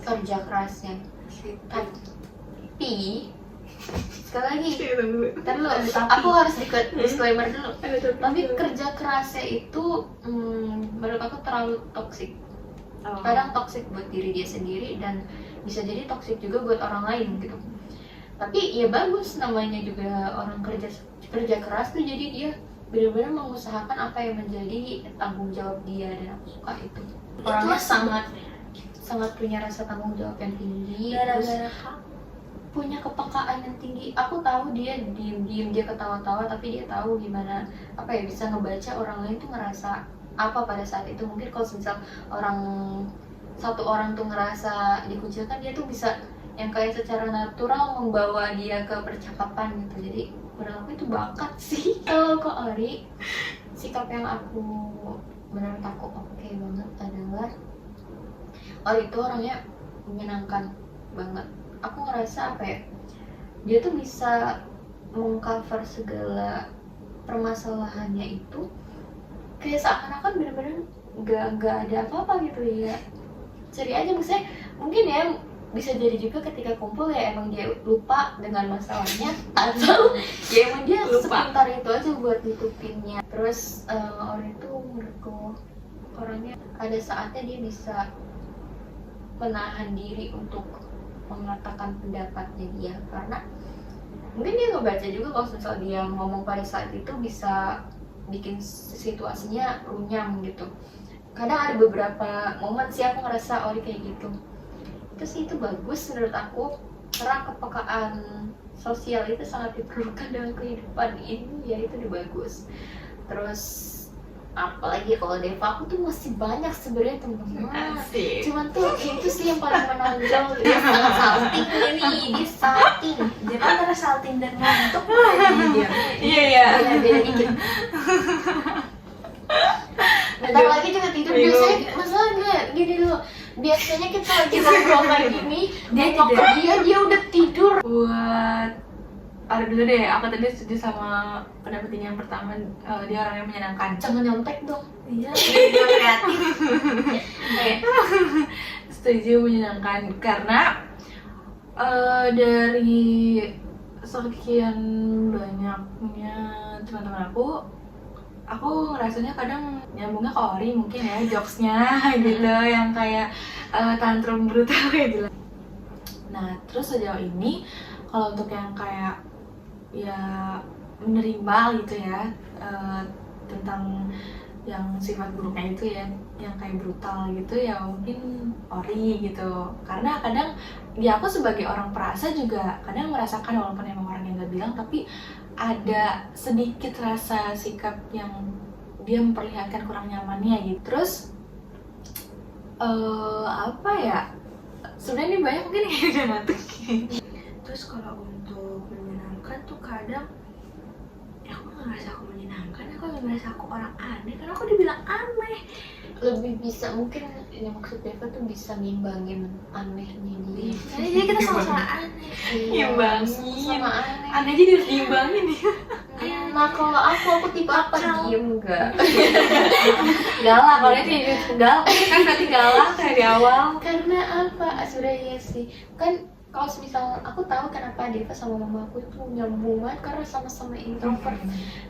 kerja kerasnya. Tapi sekali lagi, ntar dulu, aku harus disclaimer dulu. Tapi kerja kerasnya itu menurut aku terlalu toksik. Kadang toksik buat diri dia sendiri dan bisa jadi toksik juga buat orang lain gitu. Tapi ya bagus, namanya juga orang kerja keras tuh, jadi dia benar-benar mengusahakan apa yang menjadi tanggung jawab dia, dan aku suka itu. Orangnya sangat punya rasa tanggung jawab yang tinggi, terus punya kepekaan yang tinggi. Aku tahu dia diem-diem, dia ketawa-tawa, tapi dia tahu gimana bisa ngebaca orang lain tuh ngerasa apa pada saat itu. Mungkin kalau misal satu orang tuh ngerasa dikucilkan, dia tuh bisa yang kayak secara natural membawa dia ke percakapan gitu. Jadi menurut aku itu bakat sih. Kalau ke Ori, sikap yang menurut aku oke banget adalah Ori itu orangnya menyenangkan banget. Aku ngerasa dia tuh bisa mengcover segala permasalahannya itu kayak seakan-akan bener-bener nggak ada apa-apa gitu ya. Cari aja, maksudnya mungkin ya bisa jadi juga ketika kumpul ya emang dia lupa dengan masalahnya, atau ya emang dia sepintar itu aja buat nutupinnya. Terus orang itu menurutku orangnya ada saatnya dia bisa menahan diri untuk mengatakan pendapatnya dia, karena mungkin dia ngebaca juga kalau misal dia ngomong pada saat itu bisa bikin situasinya runyam gitu. Kadang ada beberapa momen sih aku ngerasa Ori kayak gitu. Itu sih, itu bagus menurut aku, karena kepekaan sosial itu sangat diperlukan dalam kehidupan ini, ya itu udah bagus. Terus apalagi kalau Deva, aku tuh masih banyak sebenarnya teman-teman. Cuman tuh itu sih yang paling menonjol. Dia sangat salting nih, dia salting. Dia kan antara salting dan ngantuk. Iya. Beda dikit. Bentar lagi juga tidur. Biasanya masalahnya gini dulu. Biasanya kita lagi ngobrol kayak gini, dia udah tidur. Buat dulu deh, aku tadi setuju sama pendapat yang pertama, dia orang yang menyenangkan. Jangan nyontek dong. Iya, dia kreatif. Setuju, menyenangkan karena dari sekian banyaknya teman-teman aku ngerasanya kadang nyambungnya ke Ori mungkin ya, jokesnya gitu yang kayak tantrum brutal kayak gitu. Nah terus sejauh ini kalau untuk yang kayak ya menerima gitu ya tentang yang sifat buruknya itu ya, yang kayak brutal gitu ya, mungkin Ori gitu. Karena kadang ya aku sebagai orang perasa juga kadang merasakan, walaupun emang orang yang gak bilang, tapi ada sedikit rasa sikap yang dia memperlihatkan kurang nyamannya gitu. Terus sebenarnya ini banyak mungkin yang udah ngantuk. Terus kalau untuk menyenangkan tuh kadang aku nggak ngerasa aku menyenangkan, aku nggak ngerasa aku orang aneh, karena aku dibilang aneh. Lebih bisa mungkin yang maksud Deva tuh bisa ngimbangin anehnya dia. Jadi kita sama-sama aneh. Ngimbangin. Sama aneh. Aneh aja diimbangin ya. Nah kalau aku tipe apa? Diem enggak? Galak, kalau dia kayak galak kan berarti galak kayak di awal. Karena apa? Sebenarnya sih kan kalau misal aku tahu kenapa Deva sama mama aku itu nyambung banget, karena sama-sama introvert.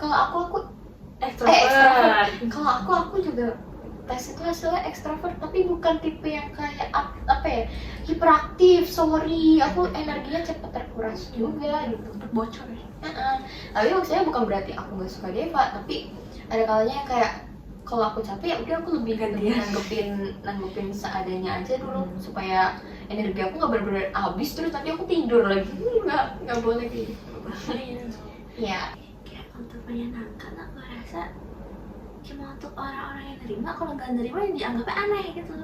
Kalau aku extrovert. Kalau aku juga tes itu hasilnya extrovert, tapi bukan tipe yang kayak hiperaktif. Sorry, aku energinya cepat terkuras juga gitu. Bocor ya. Tapi maksudnya bukan berarti aku nggak suka Deva, tapi ada kalanya kayak kalau aku capek ya udah aku lebih nanggepin seadanya aja dulu, supaya energi aku nggak benar-benar habis terus nanti aku tidur lagi. Nggak boleh gitu. Ya. Kayak untuk menyenangkan aku rasa cuma untuk orang-orang yang nerima, kalau nggak nerima ya dianggapnya aneh gitu.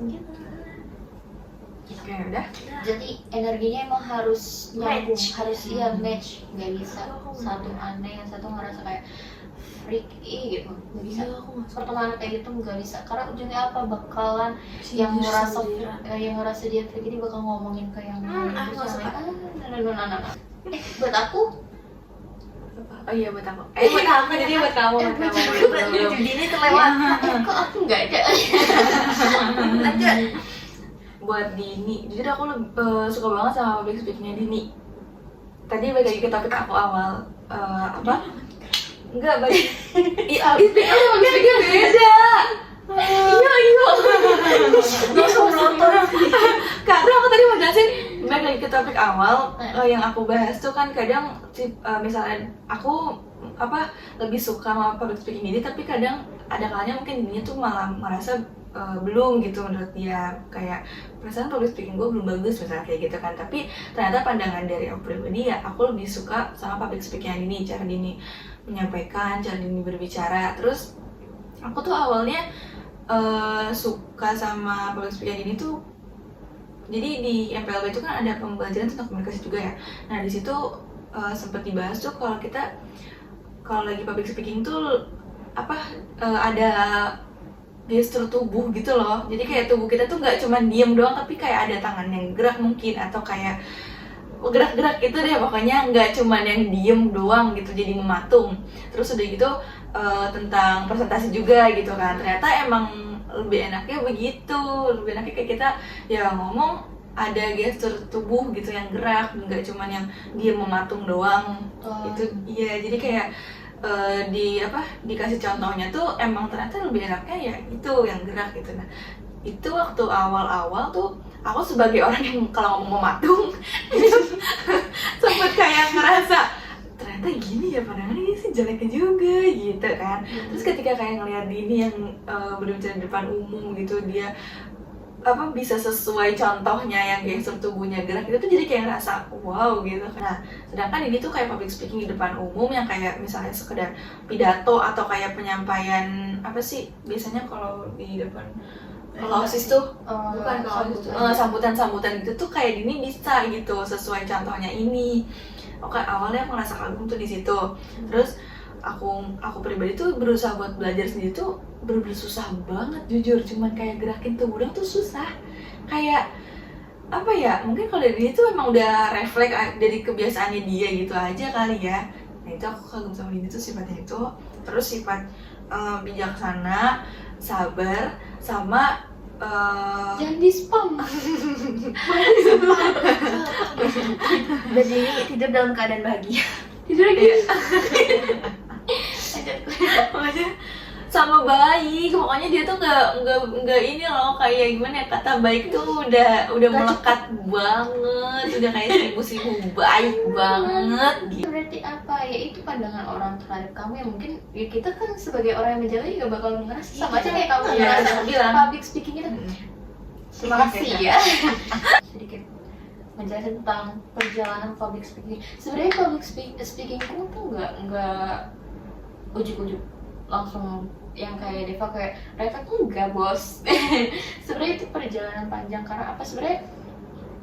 Gitu. Oke, udah. Jadi energinya emang harus nyambung, Match. harus iya match, nggak bisa satu aneh yang satu ngerasa kayak freak gitu, nggak bisa. Iya, aku nggak suka. Pertemanan kayak gitu nggak bisa, karena ujungnya apa, bakalan yang ngerasa dia freak ini bakal ngomongin ke yang lain, aku terus nggak yang suka. lain, buat aku Oh iya, buat aku. Buat aku, jadi buat kamu. Buat kamu. Ini terlewat. kok aku nggak ada. Lanjut. Buat Dini, jujur aku suka banget sama public speakingnya Dini. Tadi balik lagi ke topik aku awal, apa? Enggak, balik. Iya, speaking public speaking beda. Iya. Langsung nonton. Karena aku tadi mau jelasin balik lagi ke topik awal, yang aku bahas tuh kan kadang misalnya aku lebih suka sama public speaking ini, tapi kadang ada kalanya mungkin Dininya tuh malah merasa belum gitu menurut dia, kayak perasaan public speaking gue belum bagus misalnya kayak gitu kan. Tapi ternyata pandangan dari aku pribadi ya aku lebih suka sama public speaking ini, cara Dini menyampaikan, cara Dini berbicara. Terus aku tuh awalnya suka sama public speaking ini tuh, jadi di MPLB itu kan ada pembelajaran tentang komunikasi juga ya. Nah di situ sempat dibahas tuh kalau lagi public speaking tuh ada gestur tubuh gitu loh. Jadi kayak tubuh kita tuh nggak cuma diem doang, tapi kayak ada tangan yang gerak mungkin, atau kayak gerak-gerak gitu deh, pokoknya nggak cuma yang diem doang gitu jadi mematung. Terus udah gitu tentang presentasi juga gitu kan. Ternyata emang lebih enaknya begitu, lebih enaknya kayak kita ya ngomong ada gestur tubuh gitu yang gerak, nggak cuma yang diem mematung doang. Itu iya, jadi kayak dikasih contohnya tuh emang ternyata lebih enaknya ya itu yang gerak gitu. Nah itu waktu awal-awal tuh aku sebagai orang yang kalau ngomong mematung sempet kayak ngerasa ternyata gini ya, padahal ini sih jeleknya juga gitu kan. Terus ketika kayak ngeliat Dini yang berbicara di depan umum gitu, dia bisa sesuai contohnya yang gestur tubuhnya gerak, itu tuh jadi kayak ngerasa wow gitu. Nah sedangkan ini tuh kayak public speaking di depan umum yang kayak misalnya sekedar pidato atau kayak penyampaian biasanya kalau di depan kalau OSIS tuh bukan kalau OSIS tuh sambutan gitu tuh kayak Dini bisa gitu sesuai contohnya ini. Oke, awalnya aku ngerasa kagum tuh di situ. Terus aku pribadi tuh berusaha buat belajar sendiri tuh bener-bener susah banget jujur. Cuman kayak gerakin tubuh doang tuh susah. Kayak mungkin kalau dari dia tuh emang udah refleks dari kebiasaannya dia gitu aja kali ya. Nah itu aku kagum sama Dini tuh sifatnya itu. Terus sifat bijaksana, sabar, sama Jangan di spam. Dan Dini tidur dalam keadaan bahagia. Tidur lagi. Pokoknya sama baik, pokoknya dia tuh nggak ini loh, kayak gimana ya, kata baik tuh udah melekat banget, udah kayak seribu baik banget gitu. Berarti apa ya, itu pandangan orang terhadap kamu yang mungkin ya kita kan sebagai orang yang menjaga juga bakal ngerasa sama aja kayak kamu Iya, ngerasa aku bilang. public speaking itu. Terima kasih ya. Sedikit menjelaskan tentang perjalanan public speaking. Sebenarnya public speaking tuh nggak ujuk-ujuk langsung yang kayak Deva kayak Reva tuh enggak bos. Sebenarnya itu perjalanan panjang, karena apa sebenarnya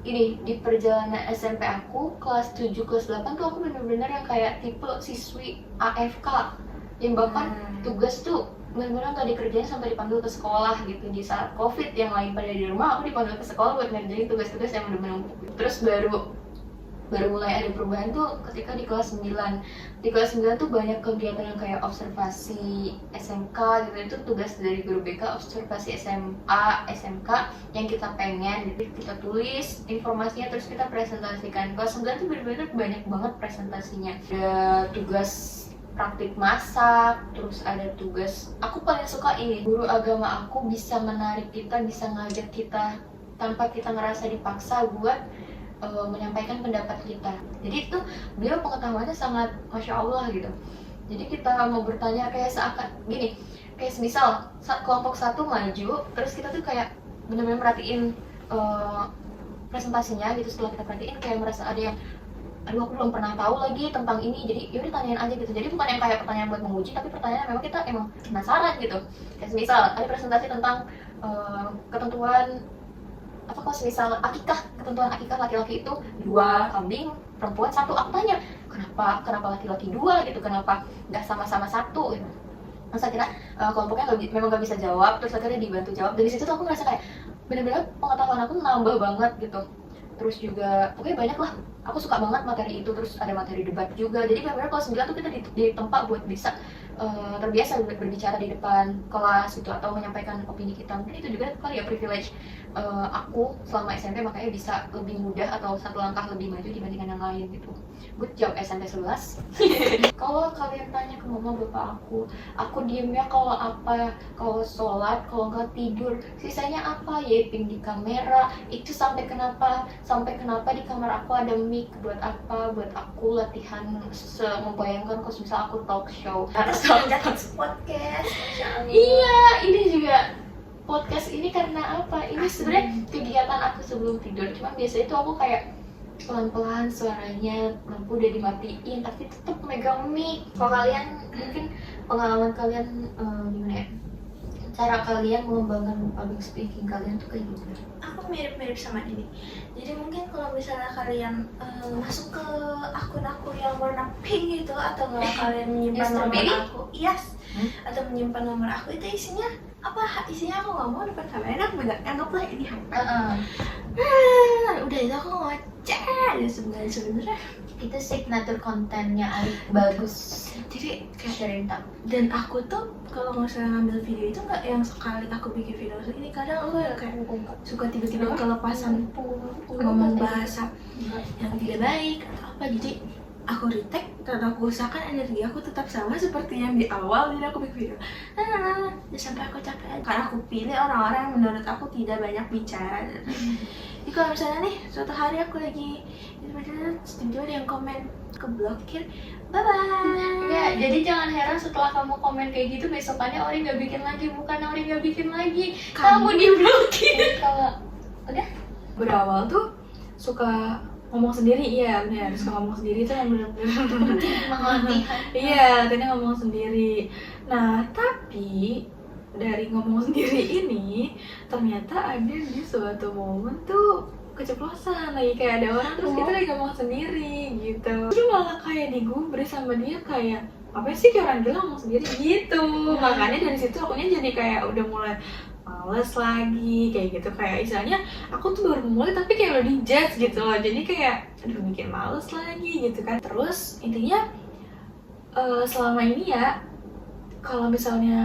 ini di perjalanan SMP aku kelas 7 kelas 8 tuh aku bener-bener yang kayak tipe siswi AFK yang bahkan tugas tuh bener-bener gak dikerjain sampai dipanggil ke sekolah gitu. Di saat COVID yang lain pada di rumah, aku dipanggil ke sekolah buat ngerjain tugas-tugas yang bener-bener. Terus baru mulai ada perubahan tuh ketika di kelas 9. Di kelas 9 tuh banyak kegiatan yang kayak observasi SMK gitu. Itu tugas dari guru BK, observasi SMA, SMK yang kita pengen gitu. Kita tulis informasinya terus kita presentasikan. Kelas 9 tuh bener-bener banyak banget presentasinya. Ada tugas praktik masak, terus ada tugas, aku paling suka ini, guru agama aku bisa menarik kita, bisa ngajak kita tanpa kita ngerasa dipaksa buat menyampaikan pendapat kita. Jadi itu beliau pengetahuannya sangat masya Allah gitu. Jadi kita mau bertanya kayak seakan gini, kayak semisal kelompok satu maju, terus kita tuh kayak benar-benar merhatiin presentasinya gitu. Setelah kita perhatiin kayak merasa ada yang aduh aku belum pernah tahu lagi tentang ini, jadi yaudah tanyain aja gitu. Jadi bukan yang kayak pertanyaan buat menguji, tapi pertanyaan memang kita emang penasaran gitu. Kayak misal ada presentasi tentang ketentuan apa kalau misal akikah, ketentuan akikah laki-laki itu 2 kambing, perempuan 1. Aku tanya kenapa laki-laki 2 gitu, kenapa nggak sama-sama 1 gitu. Terus akhirnya kelompoknya memang nggak bisa jawab, terus akhirnya dibantu jawab. Dari situ tuh aku ngerasa kayak bener-bener pengetahuan aku nambah banget gitu. Terus juga pokoknya banyak lah, aku suka banget materi itu. Terus ada materi debat juga, jadi benar-benar kelas 9 tuh kita di tempat buat bisa terbiasa berbicara di depan kelas gitu, atau menyampaikan opini kita. Mungkin itu juga kali ya privilege aku selama SMP, makanya bisa lebih mudah atau 1 langkah lebih maju dibandingkan yang lain gitu. Good job SMP 11. Kalau kalian tanya ke mama bapak aku diemnya kalau apa, kalau sholat, kalau nggak tidur, sisanya apa, yaping di kamera. Itu sampai kenapa di kamar aku ada mic, buat apa, buat aku latihan membayangkan kalau misal aku talk show. Podcast, Masya Allah. Iya, ini juga podcast ini karena apa? Ini sebenarnya kegiatan aku sebelum tidur. Cuma biasanya itu aku kayak pelan-pelan suaranya, lampu udah dimatiin tapi tetap megang mic. Kalau kalian mungkin pengalaman kalian gimana ya? Cara kalian mengembangkan public speaking kalian tuh kayak gimana? Aku mirip-mirip sama ini. Jadi mungkin kalau misalnya kalian masuk ke akun aku yang warna pink itu, atau nggak kalian menyimpan nomor aku, yes, atau menyimpan nomor aku, itu isinya apa? Isinya aku nggak mau depan kamera, aku bener anggaplah ini HP. Udah itu aku ngoceh ya sebenarnya. Itu signature kontennya Ari bagus. Jadi kayak Sharing tak. dan aku tuh kalau misalnya ngambil video itu nggak yang sekali aku bikin video ini, kadang aku ya kayak suka tiba-tiba kelepasan ngomong bahasa yang tidak baik atau apa. Jadi aku retake dan aku usahakan energi aku tetap sama seperti yang di awal. Jadi aku bikin video sampai aku capek, karena aku pilih orang-orang yang menurut aku tidak banyak bicara. Jadi kalau misalnya nih suatu hari aku lagi tiba-tiba ada yang komen, keblokir, bye bye. Ya, jadi jangan heran setelah kamu komen kayak gitu besokannya orang nggak bikin lagi, bukan orang nggak bikin lagi, kamu diblokir. Kalau udah Berawal tuh suka ngomong sendiri, iya benar, suka ngomong sendiri itu yang benar-benar mengalihkan. iya, katanya ngomong sendiri. Nah, tapi dari ngomong sendiri ini ternyata ada di suatu momen tuh keceplosan, lagi kayak ada orang terus kita lagi ngomong sendiri gitu. Terus malah kayak digubris sama dia, kayak apa sih kayak orang gila ngomong sendiri gitu. Makanya dari situ akunya jadi kayak udah mulai males lagi kayak gitu, kayak istilahnya aku tuh baru mulai tapi kayak udah dijudge gitu loh, jadi kayak aduh bikin males lagi gitu kan. Terus intinya selama ini ya, kalau misalnya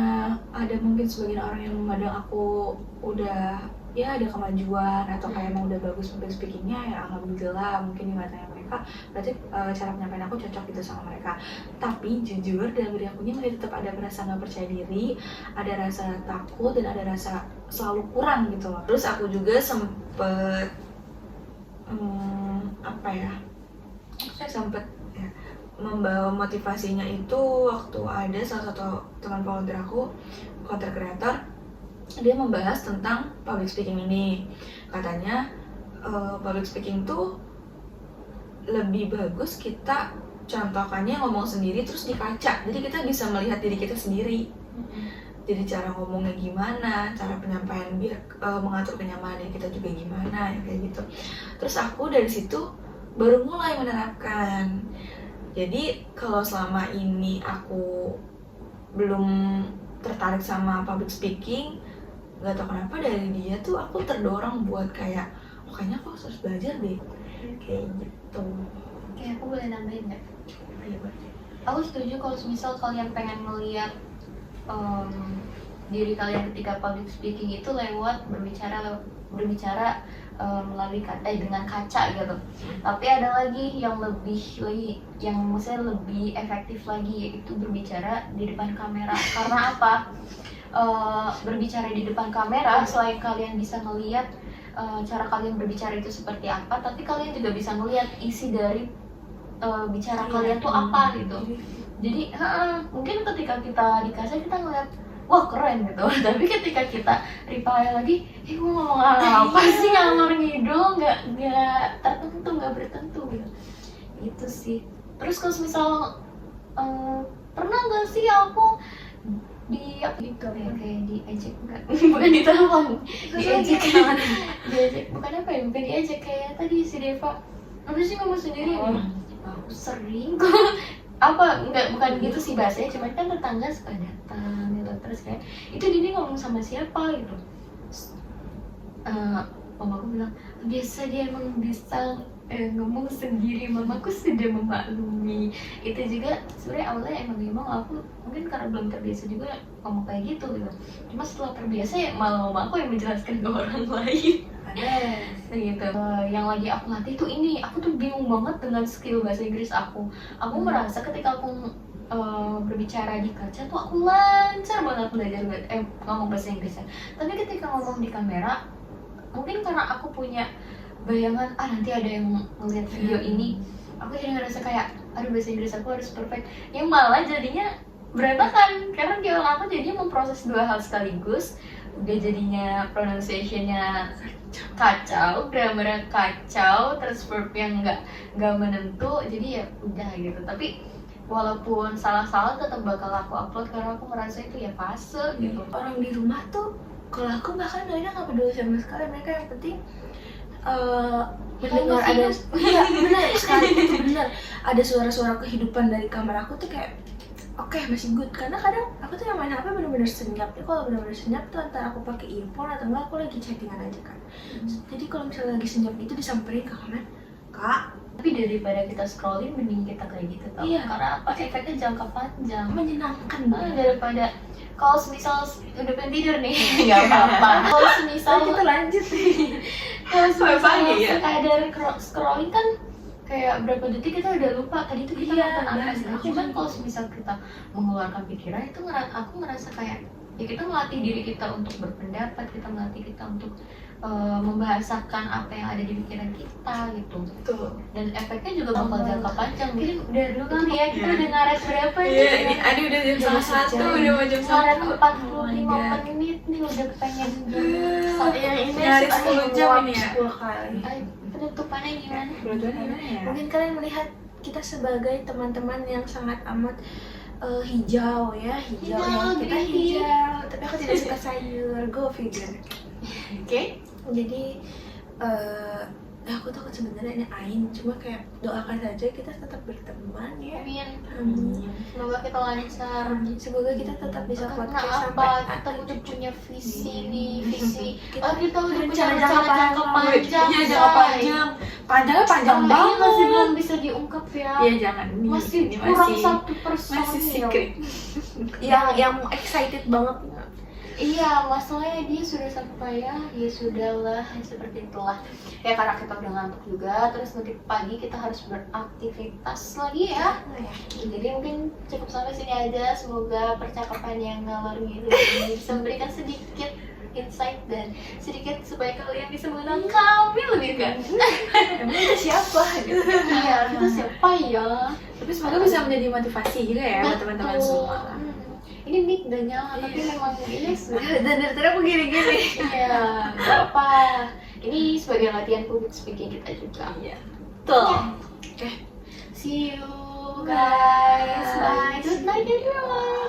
ada mungkin sebagian orang yang memandang aku udah ya ada kemajuan atau kayak emang udah bagus public speakingnya, ya alhamdulillah mungkin di matanya mereka berarti cara penyampaian aku cocok gitu sama mereka. Tapi jujur dalam diri akunya masih tetap ada rasa nggak percaya diri, ada rasa takut, dan ada rasa selalu kurang gitu loh. Terus aku juga sempet apa ya, saya sempet ya, membawa motivasinya itu waktu ada salah satu teman volunteer aku, content creator, dia membahas tentang public speaking ini. Katanya public speaking tuh lebih bagus kita contohkannya ngomong sendiri terus di kaca, jadi kita bisa melihat diri kita sendiri. Jadi cara ngomongnya gimana, cara penyampaian biar mengatur kenyamanan kita juga gimana, ya kayak gitu. Terus aku dari situ baru mulai menerapkan. Jadi kalau selama ini aku belum tertarik sama public speaking, nggak tahu kenapa dari dia tuh aku terdorong buat kayak, oh kayaknya aku harus belajar deh, kayak gitu. Kayak aku boleh nambahin nggak? Iya boleh. Aku setuju kalau misal kalian pengen melihat diri kalian ketika public speaking itu lewat berbicara melalui kata dengan kaca gitu. Tapi ada lagi yang yang maksudnya lebih efektif lagi, yaitu berbicara di depan kamera. Karena apa? Berbicara di depan kamera, selain kalian bisa melihat cara kalian berbicara itu seperti apa, tapi kalian juga bisa melihat isi dari bicara kalian tuh apa gitu. Jadi mungkin ketika kita dikasih kita ngeliat wah keren gitu, tapi ketika kita reply lagi, gue ngomong apa sih, ngalor ngidul, nggak tertentu, nggak bertentu gitu. Itu sih. Terus kalau misal pernah nggak sih aku di yuk gitu kayak diajak enggak bukan ditelepon diajak bukan apa ya bukan diajak kayak tadi si Deva apa sih ngomong sendiri aku sering apa enggak bukan gitu sih bahasanya cuman kan tetangga suka datang gitu terus kayak itu Dini ngomong sama siapa gitu mamaku bilang biasa dia emang bisa ngomong sendiri, mamaku sudah memaklumi. Itu juga sebenarnya awalnya emang aku mungkin karena belum terbiasa juga ngomong kayak gitu gitu. Cuma setelah terbiasa ya malah mamaku yang menjelaskan ke orang lain. Ada gitu. Yang lagi aku latih tuh ini, aku tuh bingung banget dengan skill bahasa Inggris aku. Aku merasa ketika aku berbicara di kaca tuh aku lancar banget belajar ngomong bahasa Inggrisnya. Tapi ketika ngomong di kamera, mungkin karena aku punya bayangan nanti ada yang ngeliat video ini, aku jadi ngerasa kayak aduh bahasa Inggris aku harus perfect. Yang malah jadinya berantakan karena di otak aku jadinya memproses dua hal sekaligus. Udah jadinya pronunciation-nya kacau, grammarnya kacau, terus verb yang nggak menentu. Jadi ya udah gitu. Tapi walaupun salah-salah tetap bakal aku upload karena aku merasa itu ya fase gitu. Orang di rumah tuh kalau aku bahkan Dina nggak peduli sama sekali, mereka yang penting mendengar ada benar sekali itu benar ada suara-suara kehidupan dari kamar aku tuh kayak oke, masih good. Karena kadang aku tuh yang main HP benar-benar senyap. Kalau benar-benar senyap tuh antara aku pakai earphone atau enggak aku lagi chattingan aja kan. Jadi kalau misalnya lagi senyap gitu disamperin ke kamar, Kak. Tapi daripada kita scrolling mending kita kayak gitu tau. Iya. Karena apa? Efeknya jangka panjang. Menyenangkan Daripada kalau misal udah pengen tidur nih nggak apa-apa. Kalau misal kita lanjut kalau misal ya? sekadar scrolling kan kayak berapa detik kita udah lupa tadi tuh kita nonton apa sih. Cuman kalau misal kita mengeluarkan pikiran itu aku ngerasa kayak ya kita melatih diri kita untuk berpendapat, kita melatih kita untuk membahasakan apa yang ada di pikiran kita gitu. Betul. Dan efeknya juga bakal jangka panjang. Mungkin dari dulu kan ya kita udah ngaret berapa nih? Iya, ini Adi udah jam 1, udah mau jam 1. Ngaret 45 menit nih udah pengen yang ini Nyaris 10 jam ini ya? 10 kali. Penutupannya gimana? Gimana ya? Mungkin kalian melihat kita sebagai teman-teman yang sangat amat hijau ya, hijau ya. Kita hijau, tapi aku tidak suka sayur. Go figure. Oke. Jadi aku takut sebenarnya ini Ain, cuma kayak doakan saja kita tetap berteman ya. Amin. Semoga kita lancar. Semoga kita tetap bisa Karena podcast apa? sampai Kita udah punya visi nih, visi. Kita Kita udah punya rencana rencana jangka panjang. Iya, jangka panjang. Panjangnya panjang Ini banget. masih belum bisa diungkap ya. Iya, jangan. Masih Ini kurang masih 1%. masih secret. yang excited banget. Iya, masalahnya dia sudah sampai ya sudahlah, seperti itulah. Ya karena kita udah ngantuk juga, terus nanti pagi kita harus beraktivitas lagi ya. Jadi mungkin cukup sampai sini aja. Semoga percakapan yang ngalor ngidul ini bisa memberikan sedikit insight dan sedikit supaya kalian bisa mengenal kami lebih kan. Emang itu siapa? Iya, itu siapa ya? Tapi semoga bisa menjadi motivasi juga ya buat teman-teman semua. Ini mic udah nyala, tapi memang ini Dan dari tadi aku gini-gini. iya, gak apa. Ini sebagai latihan public speaking kita juga. Iya. Tuh. Oke. See you guys. Bye. Good night everyone.